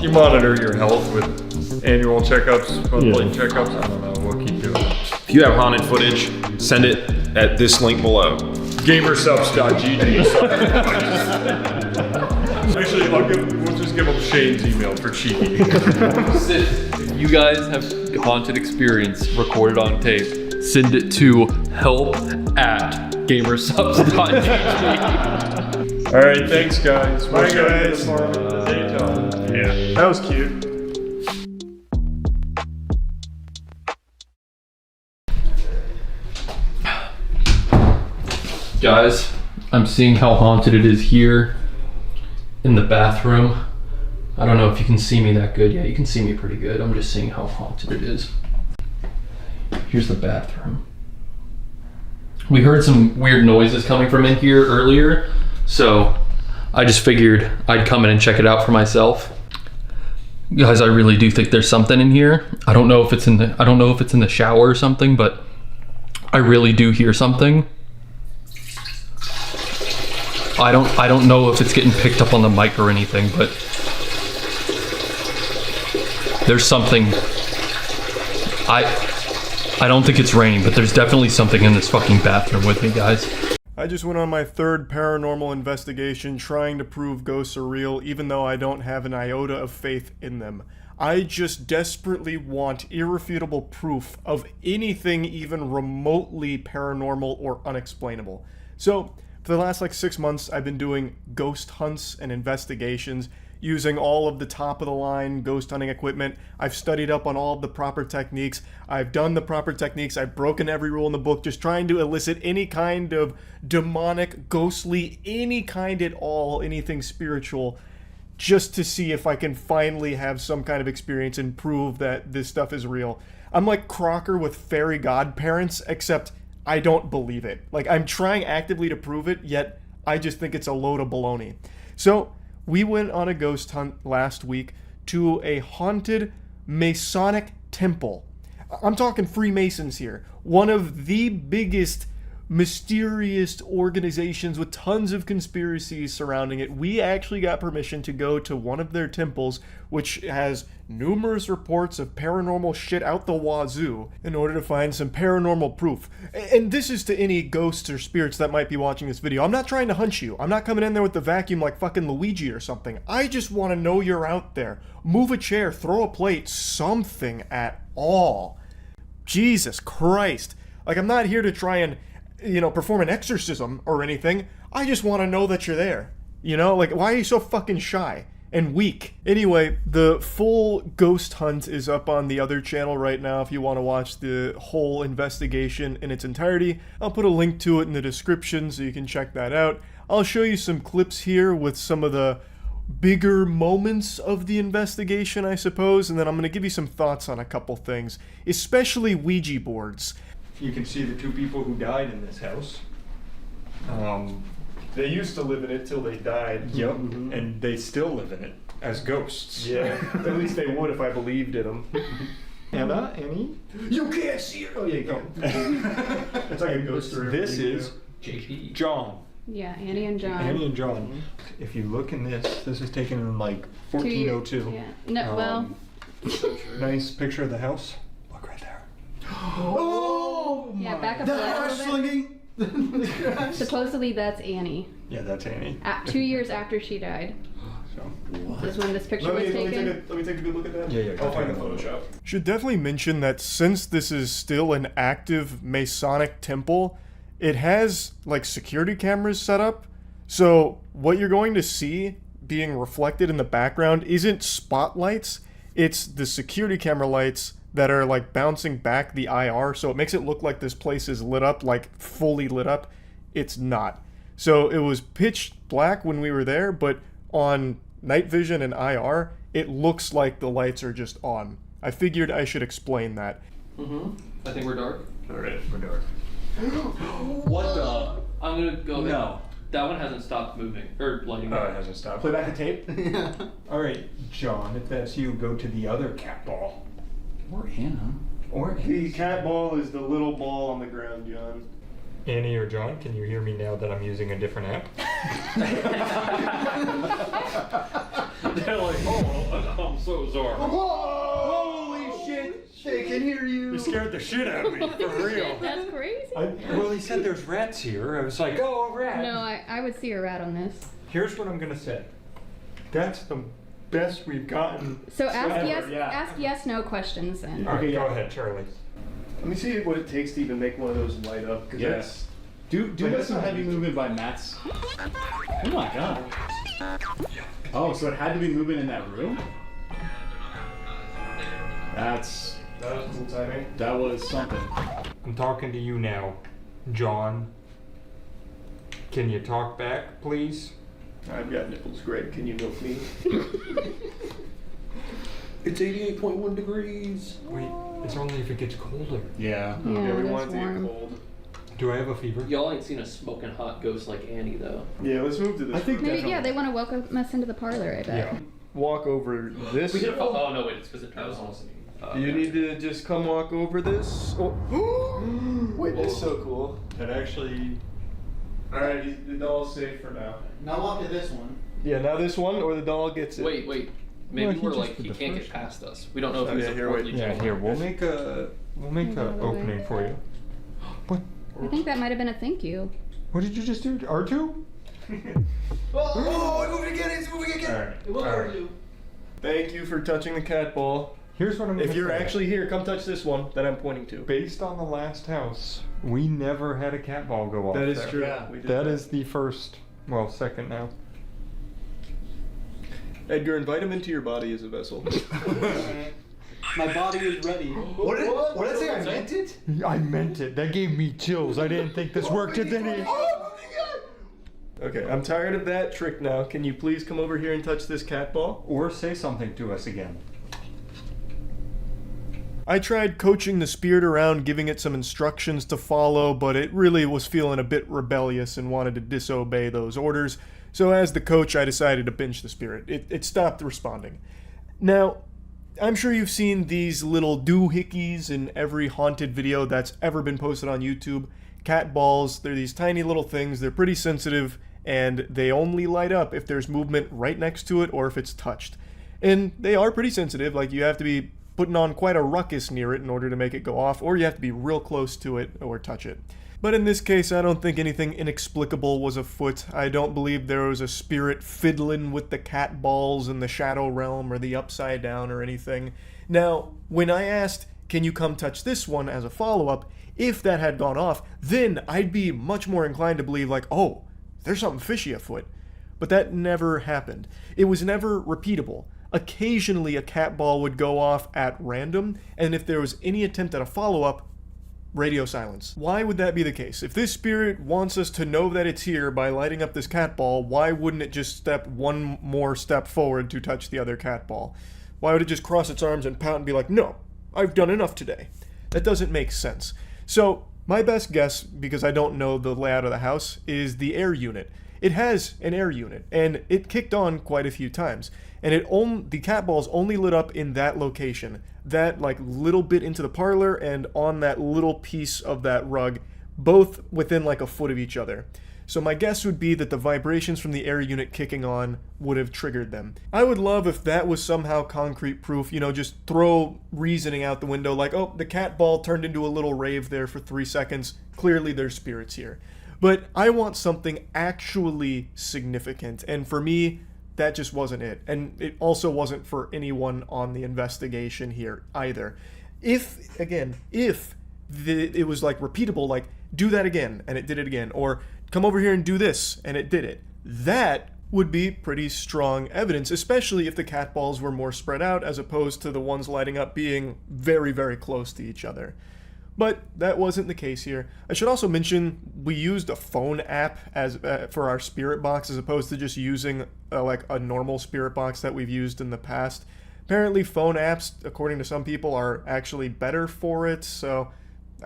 you monitor your health with annual checkups, monthly checkups. I don't know. We'll keep doing it. If you have haunted footage, send it at this link below. Gamersubs.gg. Actually, we'll just give them Shane's email for cheeky. If you guys have haunted experience recorded on tape, send it to help@gamersubs.gg. All right, thanks guys. Bye, guys. Yeah. That was cute. Guys, I'm seeing how haunted it is here in the bathroom. I don't know if you can see me that good. Yeah, you can see me pretty good. I'm just seeing how haunted it is. Here's the bathroom. We heard some weird noises coming from in here earlier, so I just figured I'd come in and check it out for myself. Guys, I really do think there's something in here. I don't know if it's in the shower or something, but I really do hear something. I don't know if it's getting picked up on the mic or anything, but there's something. I don't think it's raining, but there's definitely something in this fucking bathroom with me, guys. I just went on my 3rd paranormal investigation trying to prove ghosts are real, even though I don't have an iota of faith in them. I just desperately want irrefutable proof of anything even remotely paranormal or unexplainable. So, for the last 6 months, I've been doing ghost hunts and investigations using all of the top-of-the-line ghost hunting equipment. I've studied up on all of the proper techniques. I've done the proper techniques. I've broken every rule in the book, just trying to elicit any kind of demonic, ghostly, any kind at all, anything spiritual, just to see if I can finally have some kind of experience and prove that this stuff is real. I'm like Crocker with fairy godparents, except I don't believe it. I'm trying actively to prove it, yet I just think it's a load of baloney. So, we went on a ghost hunt last week to a haunted Masonic temple. I'm talking Freemasons here. One of the biggest mysterious organizations with tons of conspiracies surrounding it. We actually got permission to go to one of their temples, which has numerous reports of paranormal shit out the wazoo, in order to find some paranormal proof. And this is to any ghosts or spirits that might be watching this video. I'm not trying to hunt you. I'm not coming in there with the vacuum like fucking Luigi or something. I just want to know you're out there. Move a chair, throw a plate, something at all. Jesus Christ. Like, I'm not here to try and, perform an exorcism or anything. I just want to know that you're there. Like, why are you so fucking shy and weak? Anyway, the full ghost hunt is up on the other channel right now if you want to watch the whole investigation in its entirety. I'll put a link to it in the description so you can check that out. I'll show you some clips here with some of the bigger moments of the investigation, I suppose, and then I'm going to give you some thoughts on a couple things, especially Ouija boards. You can see the two people who died in this house. They used to live in it till they died. Yep, and they still live in it as ghosts. Yeah, at least they would if I believed in them. Annie? You can't see her! Oh, yeah, you can. It's like a ghost story. This is JP. John. Yeah, Annie and John. Annie and John. If you look in this is taken in like 1402. Yeah. No, well. Nice picture of the house. Look right there. Oh! Yeah, back up a little bit. Supposedly that's Annie. Yeah, that's Annie. 2 years after she died. This is when this picture was taken. Let me take a good look at that. Yeah. I'll find the Photoshop. Should definitely mention that since this is still an active Masonic temple, it has like security cameras set up. So what you're going to see being reflected in the background isn't spotlights, it's the security camera lights that are like bouncing back the IR, so it makes it look like this place is lit up, like fully lit up. It's not. So it was pitch black when we were there, but on night vision and IR, it looks like the lights are just on. I figured I should explain that. I think we're dark. Alright. We're dark. What the? I'm gonna go. No. That one hasn't stopped moving or lighting Oh, up. it hasn't stopped. Play back the tape. Alright, John, if that's you, go to the other cat ball. Or Anna. Or The cat ball is the little ball on the ground, John. Annie or John, can you hear me now that I'm using a different app? They're like, oh, I'm so sorry. Holy shit! They can hear you. You scared the shit out of me, for real. That's crazy. Well, he said there's rats here. I was like, oh, a rat. No, I would see a rat on this. Here's what I'm gonna say. That's the best we've gotten. So ask ever. ask yes no questions then. All right, Okay, go yeah. ahead, Charlie. Let me see what it takes to even make one of those light up. Cause Yes. Do Like, some heavy movement by Matt's. Oh my god. Oh, so it had to be moving in that room? that was cool timing. That was something. I'm talking to you now, John. Can you talk back, please? I've got nipples, Greg. Can you milk me? It's 88.1 degrees. Wait, it's only if it gets colder. Yeah. Yeah, we that's want it to warm. get cold. Do I have a fever? Y'all ain't seen a smoking hot ghost like Annie though. Yeah, let's move to this. I think room. Maybe they want to welcome us into the parlor. I bet. Yeah. Walk over this. We could have. Oh no, wait, it's because it turns on. You need to just come walk over this. Oh. Wait, that's so cool. That actually. Alright, the doll's safe for now. Now walk to this one. Yeah, now this one, or the doll gets it. Wait. Maybe Well, he we're just like did he the can't first get past us. We don't know if Oh, he's yeah, a here, portly wait. Yeah, gentleman. here we'll make a opening for you. What? I think that might have been a thank you. What did you just do? R2? Oh, it's moving again, it's moving again. Alright. It will hurt you. Thank you for touching the cat ball. Here's what I'm gonna If you're say. actually here, come touch this one that I'm pointing to. Based on the last house, we never had a cat ball go off. That is there. true. Yeah. We did That is the first, well, second now. Edgar, invite him into your body as a vessel. My body is ready. What did I say? I meant it? I meant it. That gave me chills. I didn't think this worked, did it? Okay, I'm tired of that trick now. Can you please come over here and touch this cat ball? Or say something to us again. I tried coaching the spirit around, giving it some instructions to follow, but it really was feeling a bit rebellious and wanted to disobey those orders. So as the coach, I decided to pinch the spirit. It stopped responding. Now, I'm sure you've seen these little doohickeys in every haunted video that's ever been posted on YouTube. cat balls, they're these tiny little things, they're pretty sensitive, and they only light up if there's movement right next to it or if it's touched. And they are pretty sensitive, like you have to be putting on quite a ruckus near it in order to make it go off, or you have to be real close to it or touch it. But in this case, I don't think anything inexplicable was afoot. I don't believe there was a spirit fiddling with the cat balls in the shadow realm or the upside down or anything. Now, when I asked, can you come touch this one as a follow-up, if that had gone off, then I'd be much more inclined to believe like, oh, there's something fishy afoot. But that never happened. It was never repeatable. Occasionally a cat ball would go off at random, and if there was any attempt at a follow-up, radio silence. Why would that be the case? If this spirit wants us to know that it's here by lighting up this cat ball, why wouldn't it just step one more step forward to touch the other cat ball? Why would it just cross its arms and pout and be like, no, I've done enough today? That doesn't make sense. So my best guess, because I don't know the layout of the house, is the air unit. It has an air unit, and it kicked on quite a few times. And the cat balls only lit up in that location, that like little bit into the parlor and on that little piece of that rug, both within like a foot of each other. So my guess would be that the vibrations from the air unit kicking on would have triggered them. I would love if that was somehow concrete proof, you know, just throw reasoning out the window like, oh, the cat ball turned into a little rave there for 3 seconds. Clearly there's spirits here. But I want something actually significant, and for me, that just wasn't it. And it also wasn't for anyone on the investigation here either. If it was like repeatable, like do that again and it did it again, or come over here and do this and it did it, that would be pretty strong evidence, especially if the cat balls were more spread out as opposed to the ones lighting up being very, very close to each other. But that wasn't the case here. I should also mention we used a phone app as for our spirit box as opposed to just using like a normal spirit box that we've used in the past. Apparently phone apps, according to some people, are actually better for it, so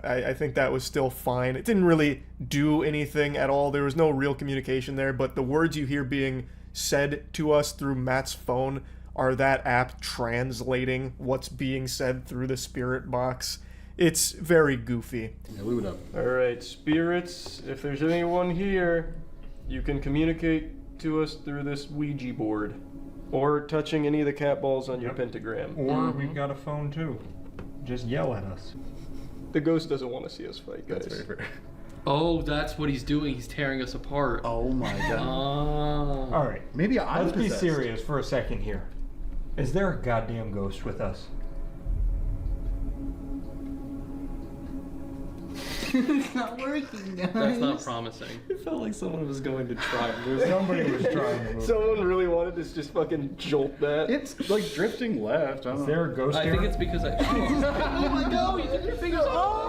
I think that was still fine. It didn't really do anything at all. There was no real communication there, but the words you hear being said to us through Matt's phone are that app translating what's being said through the spirit box. It's very goofy. Yeah, leave it up. Alright, spirits, if there's anyone here, you can communicate to us through this Ouija board. Or touching any of the cat balls on your pentagram. Or we've got a phone too. Just yell at us. The ghost doesn't want to see us fight, guys. That's very fair. Oh, that's what he's doing. He's tearing us apart. Oh my god. Oh. Alright. Maybe I'm Let's be possessed. serious for a second here. Is there a goddamn ghost with us? It's not working, guys. That's not promising. It felt like someone was going to try and move. Somebody was trying to move. Someone really wanted to just fucking jolt that. It's like drifting left. I don't Is know. there a ghost I here? think it's because I. Oh my god, you took your fingers off.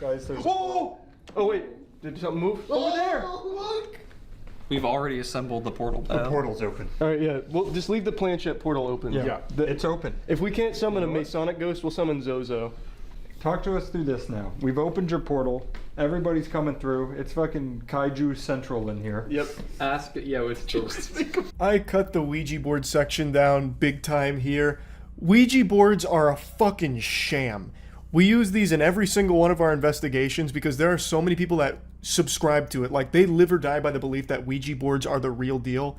Guys, there's... Oh! Oh wait, did something move? Over there! Look! We've already assembled the portal. The portal's open. Alright, yeah, well, just leave the planchette portal open. Yeah, it's open. If we can't summon a Masonic ghost, we'll summon Zozo. Talk to us through this now. We've opened your portal. Everybody's coming through. It's fucking Kaiju Central in here. Yep. Ask it. Yeah, it's I cut the Ouija board section down big time here. Ouija boards are a fucking sham. We use these in every single one of our investigations because there are so many people that subscribe to it. Like, they live or die by the belief that Ouija boards are the real deal.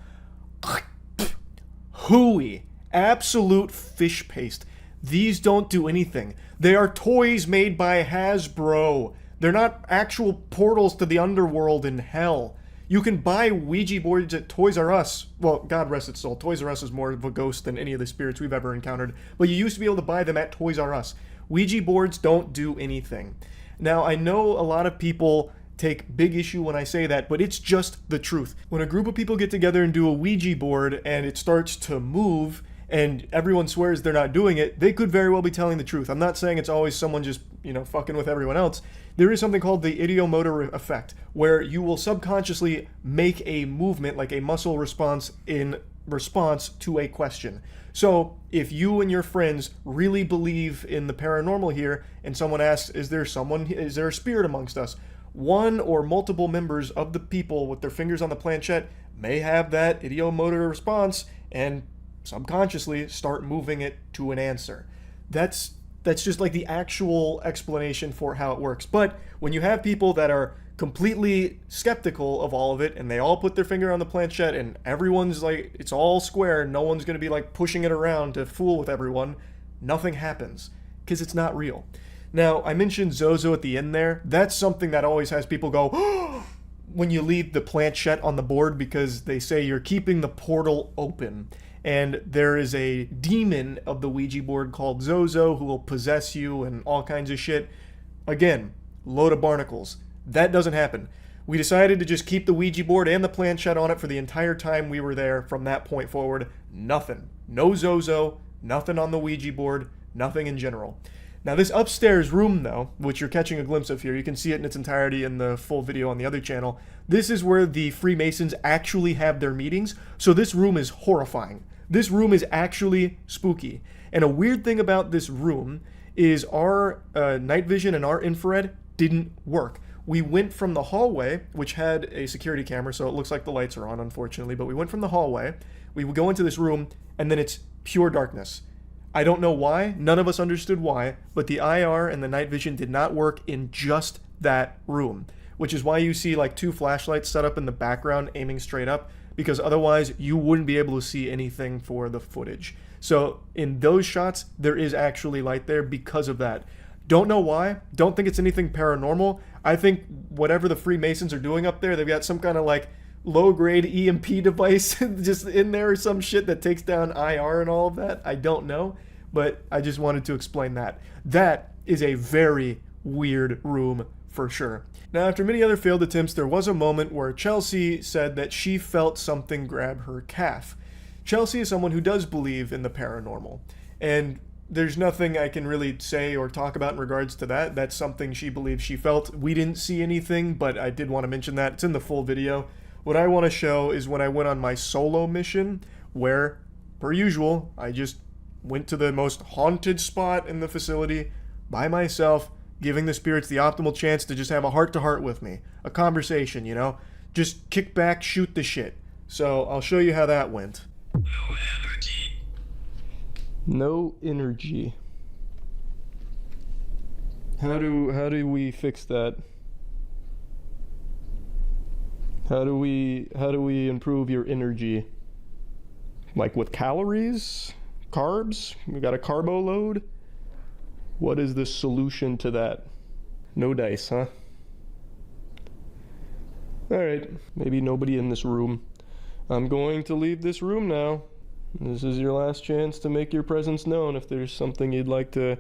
Hooey. Absolute fish paste. These don't do anything. They are toys made by Hasbro. They're not actual portals to the underworld in hell. You can buy Ouija boards at Toys R Us. Well, God rest its soul. Toys R Us is more of a ghost than any of the spirits we've ever encountered. But you used to be able to buy them at Toys R Us. Ouija boards don't do anything. Now, I know a lot of people take big issue when I say that, but it's just the truth. When a group of people get together and do a Ouija board and it starts to move, and everyone swears they're not doing it, they could very well be telling the truth. I'm not saying it's always someone just, fucking with everyone else. There is something called the ideomotor effect, where you will subconsciously make a movement, like a muscle response, in response to a question. So, if you and your friends really believe in the paranormal here, and someone asks, is there a spirit amongst us? One or multiple members of the people with their fingers on the planchette may have that ideomotor response, and subconsciously start moving it to an answer. That's That's just like the actual explanation for how it works. But when you have people that are completely skeptical of all of it and they all put their finger on the planchette and everyone's like, it's all square and no one's going to be like pushing it around to fool with everyone, nothing happens because it's not real. Now, I mentioned Zozo at the end there. That's something that always has people go, when you leave the planchette on the board, because they say you're keeping the portal open. And there is a demon of the Ouija board called Zozo who will possess you and all kinds of shit. Again, load of barnacles. That doesn't happen. We decided to just keep the Ouija board and the planchette on it for the entire time we were there. From that point forward, nothing. No Zozo, nothing on the Ouija board, nothing in general. Now this upstairs room though, which you're catching a glimpse of here, you can see it in its entirety in the full video on the other channel. This is where the Freemasons actually have their meetings, so this room is horrifying. This room is actually spooky. And a weird thing about this room is our night vision and our infrared didn't work. We went from the hallway, which had a security camera, so it looks like the lights are on, unfortunately, but we went from the hallway, we would go into this room, and then it's pure darkness. I don't know why, none of us understood why, but the IR and the night vision did not work in just that room, which is why you see like 2 flashlights set up in the background aiming straight up, because otherwise you wouldn't be able to see anything for the footage. So in those shots, there is actually light there because of that. Don't know why, don't think it's anything paranormal. I think whatever the Freemasons are doing up there, they've got some kind of like low-grade EMP device just in there or some shit that takes down IR and all of that. I don't know, but I just wanted to explain that. That is a very weird room for sure. Now, after many other failed attempts, there was a moment where Chelsea said that she felt something grab her calf. Chelsea is someone who does believe in the paranormal, and there's nothing I can really say or talk about in regards to that. That's something she believes she felt. We didn't see anything, but I did want to mention that. It's in the full video. What I want to show is when I went on my solo mission, where, per usual, I just went to the most haunted spot in the facility by myself, giving the spirits the optimal chance to just have a heart-to-heart with me. A conversation, you know? Just kick back, shoot the shit. So, I'll show you how that went. No energy. How do we fix that? How do we improve your energy? Like with calories? Carbs? We got a carbo load? What is the solution to that? No dice, huh? Alright, maybe nobody in this room. I'm going to leave this room now. This is your last chance to make your presence known. If there's something you'd like to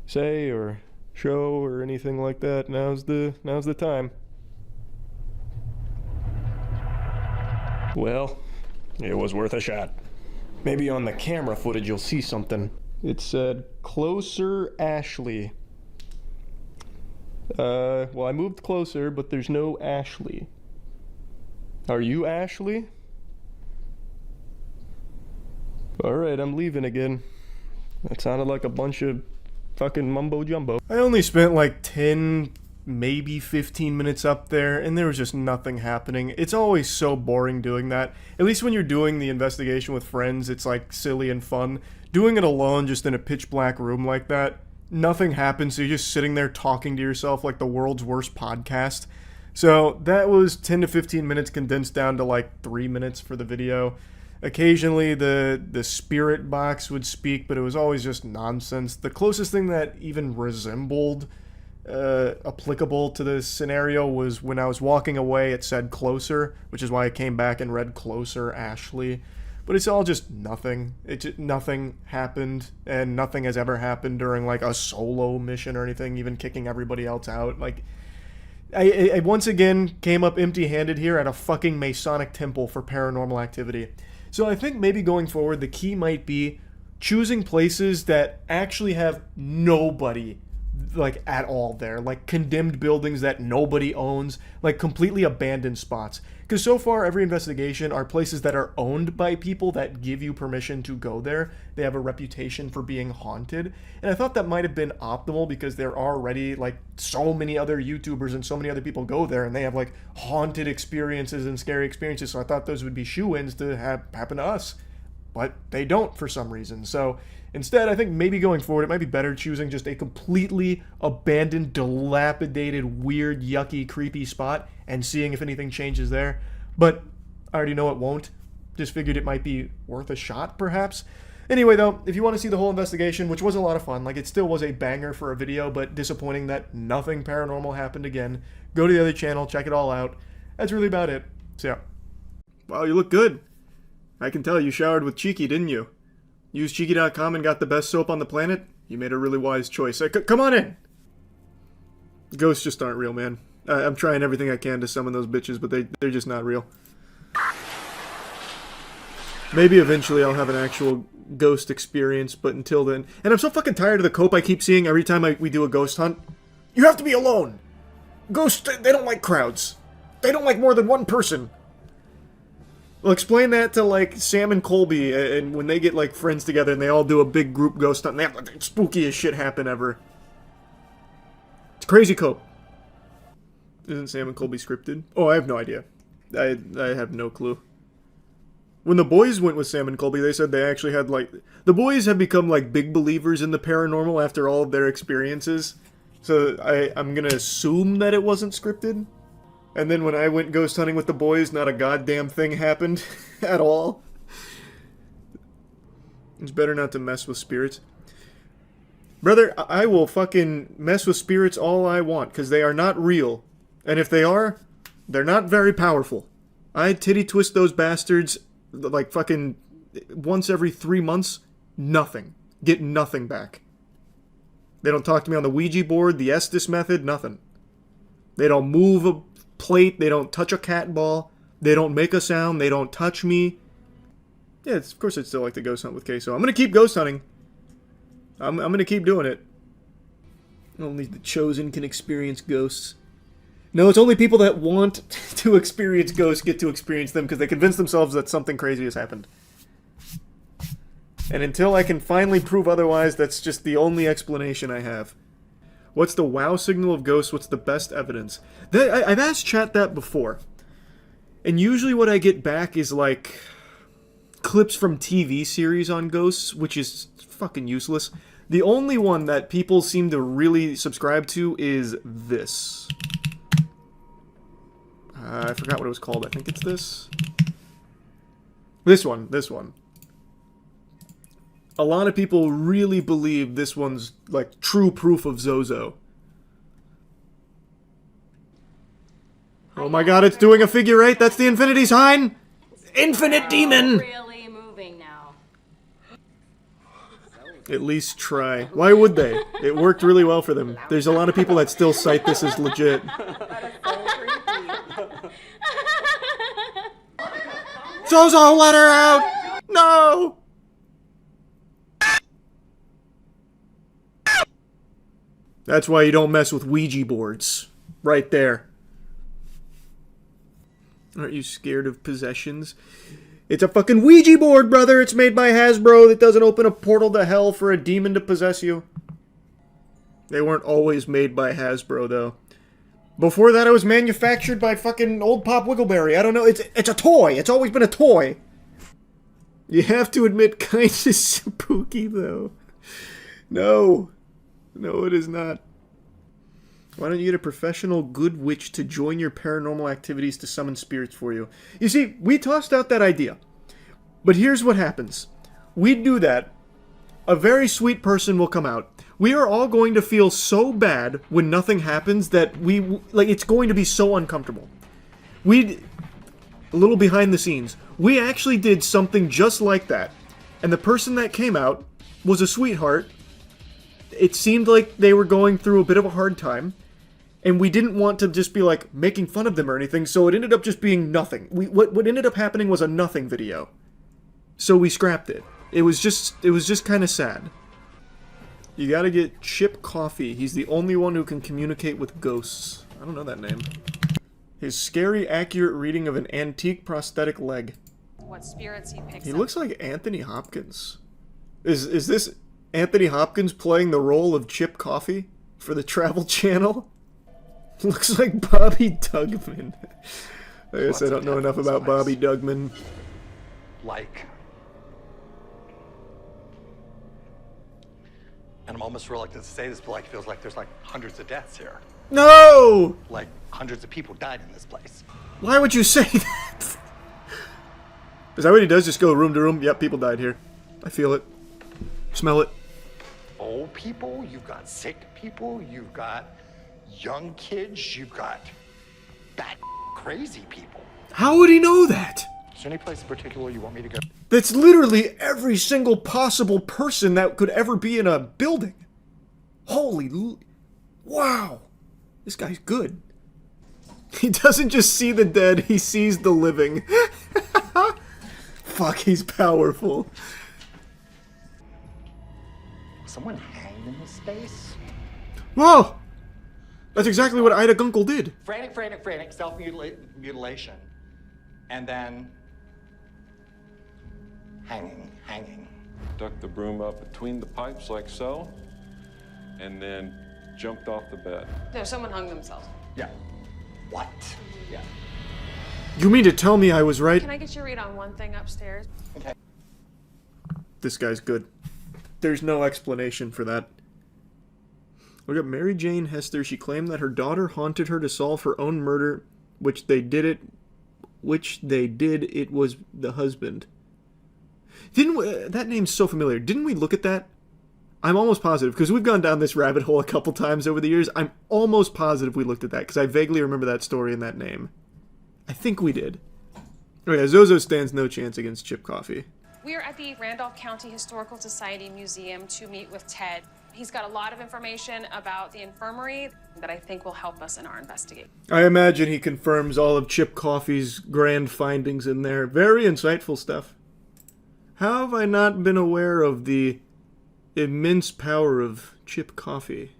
say or show or anything like that, now's the time. Well, it was worth a shot. Maybe on the camera footage you'll see something. It said, "Closer, Ashley." Well, I moved closer, but there's no Ashley. Are you Ashley? Alright, I'm leaving again. That sounded like a bunch of fucking mumbo jumbo. I only spent like 10, maybe 15 minutes up there, and there was just nothing happening. It's always so boring doing that. At least when you're doing the investigation with friends, it's like silly and fun. Doing it alone, just in a pitch black room like that, nothing happens, so you're just sitting there talking to yourself like the world's worst podcast. So that was 10 to 15 minutes condensed down to like 3 minutes for the video. Occasionally the spirit box would speak, but it was always just nonsense. The closest thing that even resembled applicable to this scenario was when I was walking away, it said "closer," which is why I came back and read "Closer, Ashley." But it's all just nothing. Nothing happened, and nothing has ever happened during like a solo mission or anything, even kicking everybody else out. Like, I once again came up empty-handed here at a fucking Masonic temple for paranormal activity. So I think maybe going forward, the key might be choosing places that actually have nobody like at all there, like condemned buildings that nobody owns, like completely abandoned spots. Because so far every investigation are places that are owned by people that give you permission to go there. They have a reputation for being haunted, and I thought that might have been optimal because there are already like so many other YouTubers and so many other people go there and they have like haunted experiences and scary experiences, so I thought those would be shoo-ins to have happen to us. but they don't for some reason. So instead, I think maybe going forward, it might be better choosing just a completely abandoned, dilapidated, weird, yucky, creepy spot and seeing if anything changes there. But I already know it won't. Just figured it might be worth a shot, perhaps. Anyway, though, if you want to see the whole investigation, which was a lot of fun, like it still was a banger for a video, but disappointing that nothing paranormal happened again, go to the other channel, check it all out. That's really about it. So, yeah. Wow, you look good. I can tell you showered with Cheeky, didn't you? Used Cheeky.com and got the best soap on the planet? You made a really wise choice. Come on in! Ghosts just aren't real, man. I'm trying everything I can to summon those bitches, but they're just not real. Maybe eventually I'll have an actual ghost experience, but until then... And I'm so fucking tired of the cope I keep seeing every time we do a ghost hunt. You have to be alone! Ghosts, they don't like crowds. They don't like more than one person. Well, explain that to, like, Sam and Colby, and when they get, like, friends together and they all do a big group ghost hunt, and they have, like, the spookiest shit happen ever. It's crazy cope. Isn't Sam and Colby scripted? Oh, I have no idea. I have no clue. When the boys went with Sam and Colby, they said they actually had, like... The boys have become, like, big believers in the paranormal after all of their experiences. So I'm gonna assume that it wasn't scripted. And then when I went ghost hunting with the boys, not a goddamn thing happened at all. It's better not to mess with spirits. Brother, I will fucking mess with spirits all I want, because they are not real. And if they are, they're not very powerful. I titty twist those bastards... like fucking once every 3 months, nothing. Get nothing back. They don't talk to me on the Ouija board, the Estes method, nothing. They don't move a plate, they don't touch a cat ball, they don't make a sound, they don't touch me. Yeah, of course I'd still like to ghost hunt with Queso. I'm gonna keep ghost hunting. I'm gonna keep doing it. Only the chosen can experience ghosts. No, it's only people that want to experience ghosts get to experience them because they convince themselves that something crazy has happened. And until I can finally prove otherwise, that's just the only explanation I have. What's the wow signal of ghosts? What's the best evidence? I've asked chat that before. And usually what I get back is like clips from TV series on ghosts, which is fucking useless. The only one that people seem to really subscribe to is this. I forgot what it was called. I think it's this. This one. A lot of people really believe this one's, like, true proof of Zozo. Oh my god, it's doing a figure eight! That's the infinity sign! Infinite demon! Really moving now. At least try. Why would they? It worked really well for them. There's a lot of people that still cite this as legit. Zozo, let her out! No! That's why you don't mess with Ouija boards. Right there. Aren't you scared of possessions? It's a fucking Ouija board, brother! It's made by Hasbro that doesn't open a portal to hell for a demon to possess you. They weren't always made by Hasbro, though. Before that, it was manufactured by fucking Old Pop Wiggleberry. I don't know. It's a toy. It's always been a toy. You have to admit, kind of spooky, though. No. No, it is not. Why don't you get a professional good witch to join your paranormal activities to summon spirits for you? You see, we tossed out that idea. But here's what happens. We do that. A very sweet person will come out. We are all going to feel so bad when nothing happens that it's going to be so uncomfortable. A little behind the scenes, we actually did something just like that. And the person that came out was a sweetheart. It seemed like they were going through a bit of a hard time. And we didn't want to just be like making fun of them or anything, so it ended up just being nothing. What ended up happening was a nothing video. So we scrapped it. It was just kind of sad. You gotta get Chip Coffee. He's the only one who can communicate with ghosts. I don't know that name. His scary, accurate reading of an antique prosthetic leg. What spirits he picks He up. looks like Anthony Hopkins. Is this Anthony Hopkins playing the role of Chip Coffee for the Travel Channel? Looks like Bobby Dugman. I guess I don't know enough about Bobby Dugman. Like And I'm almost reluctant to say this, but like, it feels like there's like hundreds of deaths here. No! Like hundreds of people died in this place. Why would you say that? Is that what he does? Just go room to room? Yep, people died here. I feel it. Smell it. Old people, you've got sick people, you've got young kids, you've got bad crazy people. How would he know that? Is there any place in particular you want me to go? That's literally every single possible person that could ever be in a building. Wow. This guy's good. He doesn't just see the dead, he sees the living. Fuck, he's powerful. Someone hanged in this space? Whoa! That's exactly what Ida Gunkel did. Frantic, self-mutilation. And then hanging. Duck the broom up between the pipes like so, and then jumped off the bed. No, someone hung themselves. Yeah. What? Yeah. You mean to tell me I was right? Can I get your read on one thing upstairs? Okay. This guy's good. There's no explanation for that. We got Mary Jane Hester. She claimed that her daughter haunted her to solve her own murder, which they did. It was the husband. That name's so familiar. Didn't we look at that? I'm almost positive, because we've gone down this rabbit hole a couple times over the years. I'm almost positive we looked at that, because I vaguely remember that story and that name. I think we did. Oh yeah, Zozo stands no chance against Chip Coffee. We are at the Randolph County Historical Society Museum to meet with Ted. He's got a lot of information about the infirmary that I think will help us in our investigation. I imagine he confirms all of Chip Coffee's grand findings in there. Very insightful stuff. How have I not been aware of the immense power of Chip Coffee?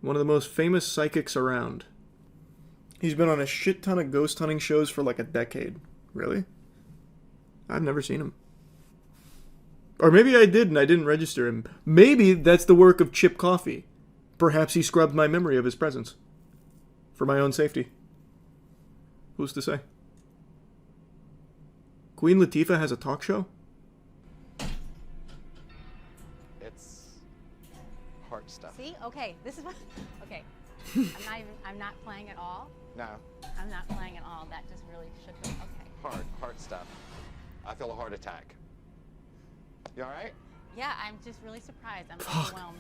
One of the most famous psychics around. He's been on a shit ton of ghost hunting shows for like a decade. Really? I've never seen him. Or maybe I did and I didn't register him. Maybe that's the work of Chip Coffee. Perhaps he scrubbed my memory of his presence. For my own safety. Who's to say? Queen Latifah has a talk show? It's heart stuff. See? Okay, this is what... Okay. I'm not playing at all. No. I'm not playing at all. That just really shook me. Okay. Heart stuff. I feel a heart attack. You all right? Yeah, I'm just really surprised. I'm overwhelmed.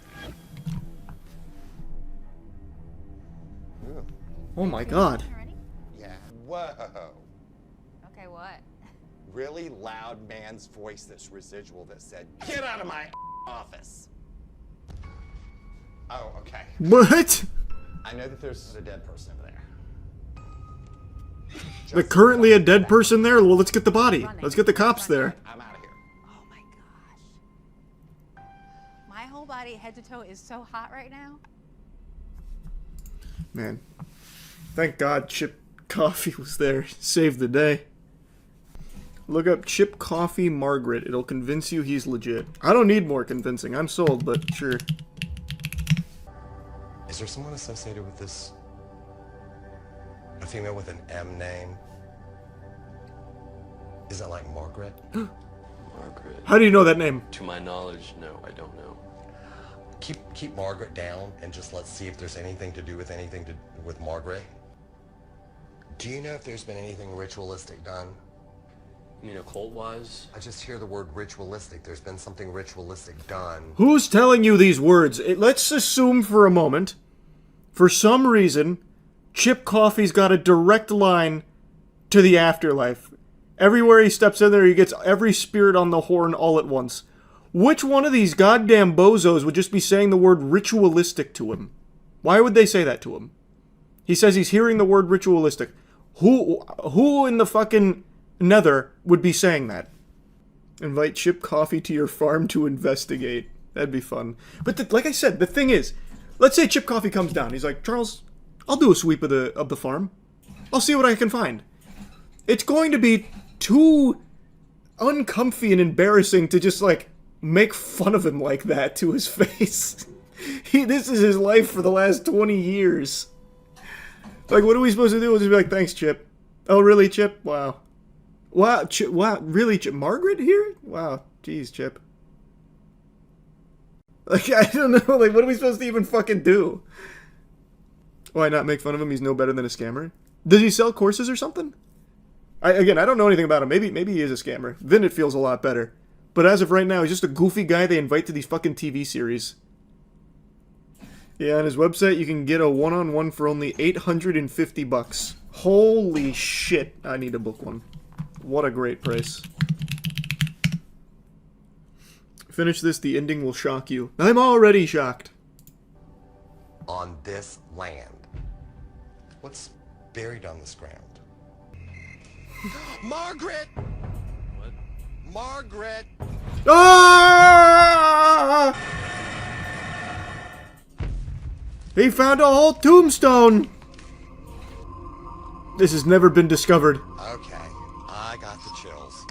Ooh. Oh my god. Yeah. Whoa. Okay, what? Really loud man's voice, this residual that said, "Get out of my office." Oh, okay. What? I know that there's a dead person over there. Like currently a dead person there? Well, let's get the body. Let's get the cops there. I'm out of here. Oh my gosh. My whole body, head to toe, is so hot right now. Man. Thank God Chip Coffee was there. Saved the day. Look up Chip Coffee Margaret. It'll convince you he's legit. I don't need more convincing. I'm sold, but sure. Is there someone associated with this? A female with an M name? Is it like Margaret? Margaret. How do you know that name? To my knowledge, no, I don't know. Keep Margaret down and just let's see if there's anything to do with Margaret. Do you know if there's been anything ritualistic done? You mean occult-wise? I just hear the word ritualistic. There's been something ritualistic done. Who's telling you these words? Let's assume for a moment, for some reason, Chip Coffee's got a direct line to the afterlife. Everywhere he steps in there, he gets every spirit on the horn all at once. Which one of these goddamn bozos would just be saying the word ritualistic to him? Why would they say that to him? He says he's hearing the word ritualistic. Who in the fucking nether would be saying that? Invite Chip Coffee to your farm to investigate. That'd be fun. But like I said, the thing is, let's say Chip Coffee comes down. He's like, Charles, I'll do a sweep of the farm. I'll see what I can find. It's going to be too uncomfy and embarrassing to just like make fun of him like that to his face. This is his life for the last 20 years. Like, what are we supposed to do? We'll just be like, thanks, Chip. Oh, really, Chip? Wow. Wow, Chip, wow, really, Chip? Margaret here? Wow, jeez, Chip. Like, I don't know. Like, what are we supposed to even fucking do? Why not make fun of him? He's no better than a scammer. Does he sell courses or something? I don't know anything about him. Maybe he is a scammer. Then it feels a lot better. But as of right now, he's just a goofy guy they invite to these fucking TV series. Yeah, on his website, you can get a one-on-one for only $850. Holy shit. I need to book one. What a great price. Finish this, the ending will shock you. I'm already shocked. On this land. What's buried on this ground? Margaret! What? Margaret! Ah! He found a whole tombstone! This has never been discovered. Okay, I got the chills.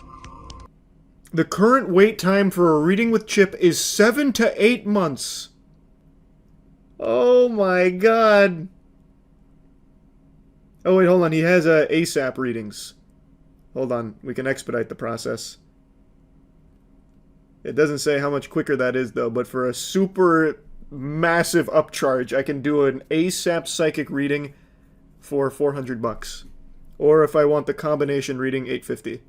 The current wait time for a reading with Chip is 7 to 8 months. Oh my god. Oh wait, hold on. He has ASAP readings. Hold on. We can expedite the process. It doesn't say how much quicker that is though, but for a super massive upcharge, I can do an ASAP psychic reading for $400. Or if I want the combination reading, $850.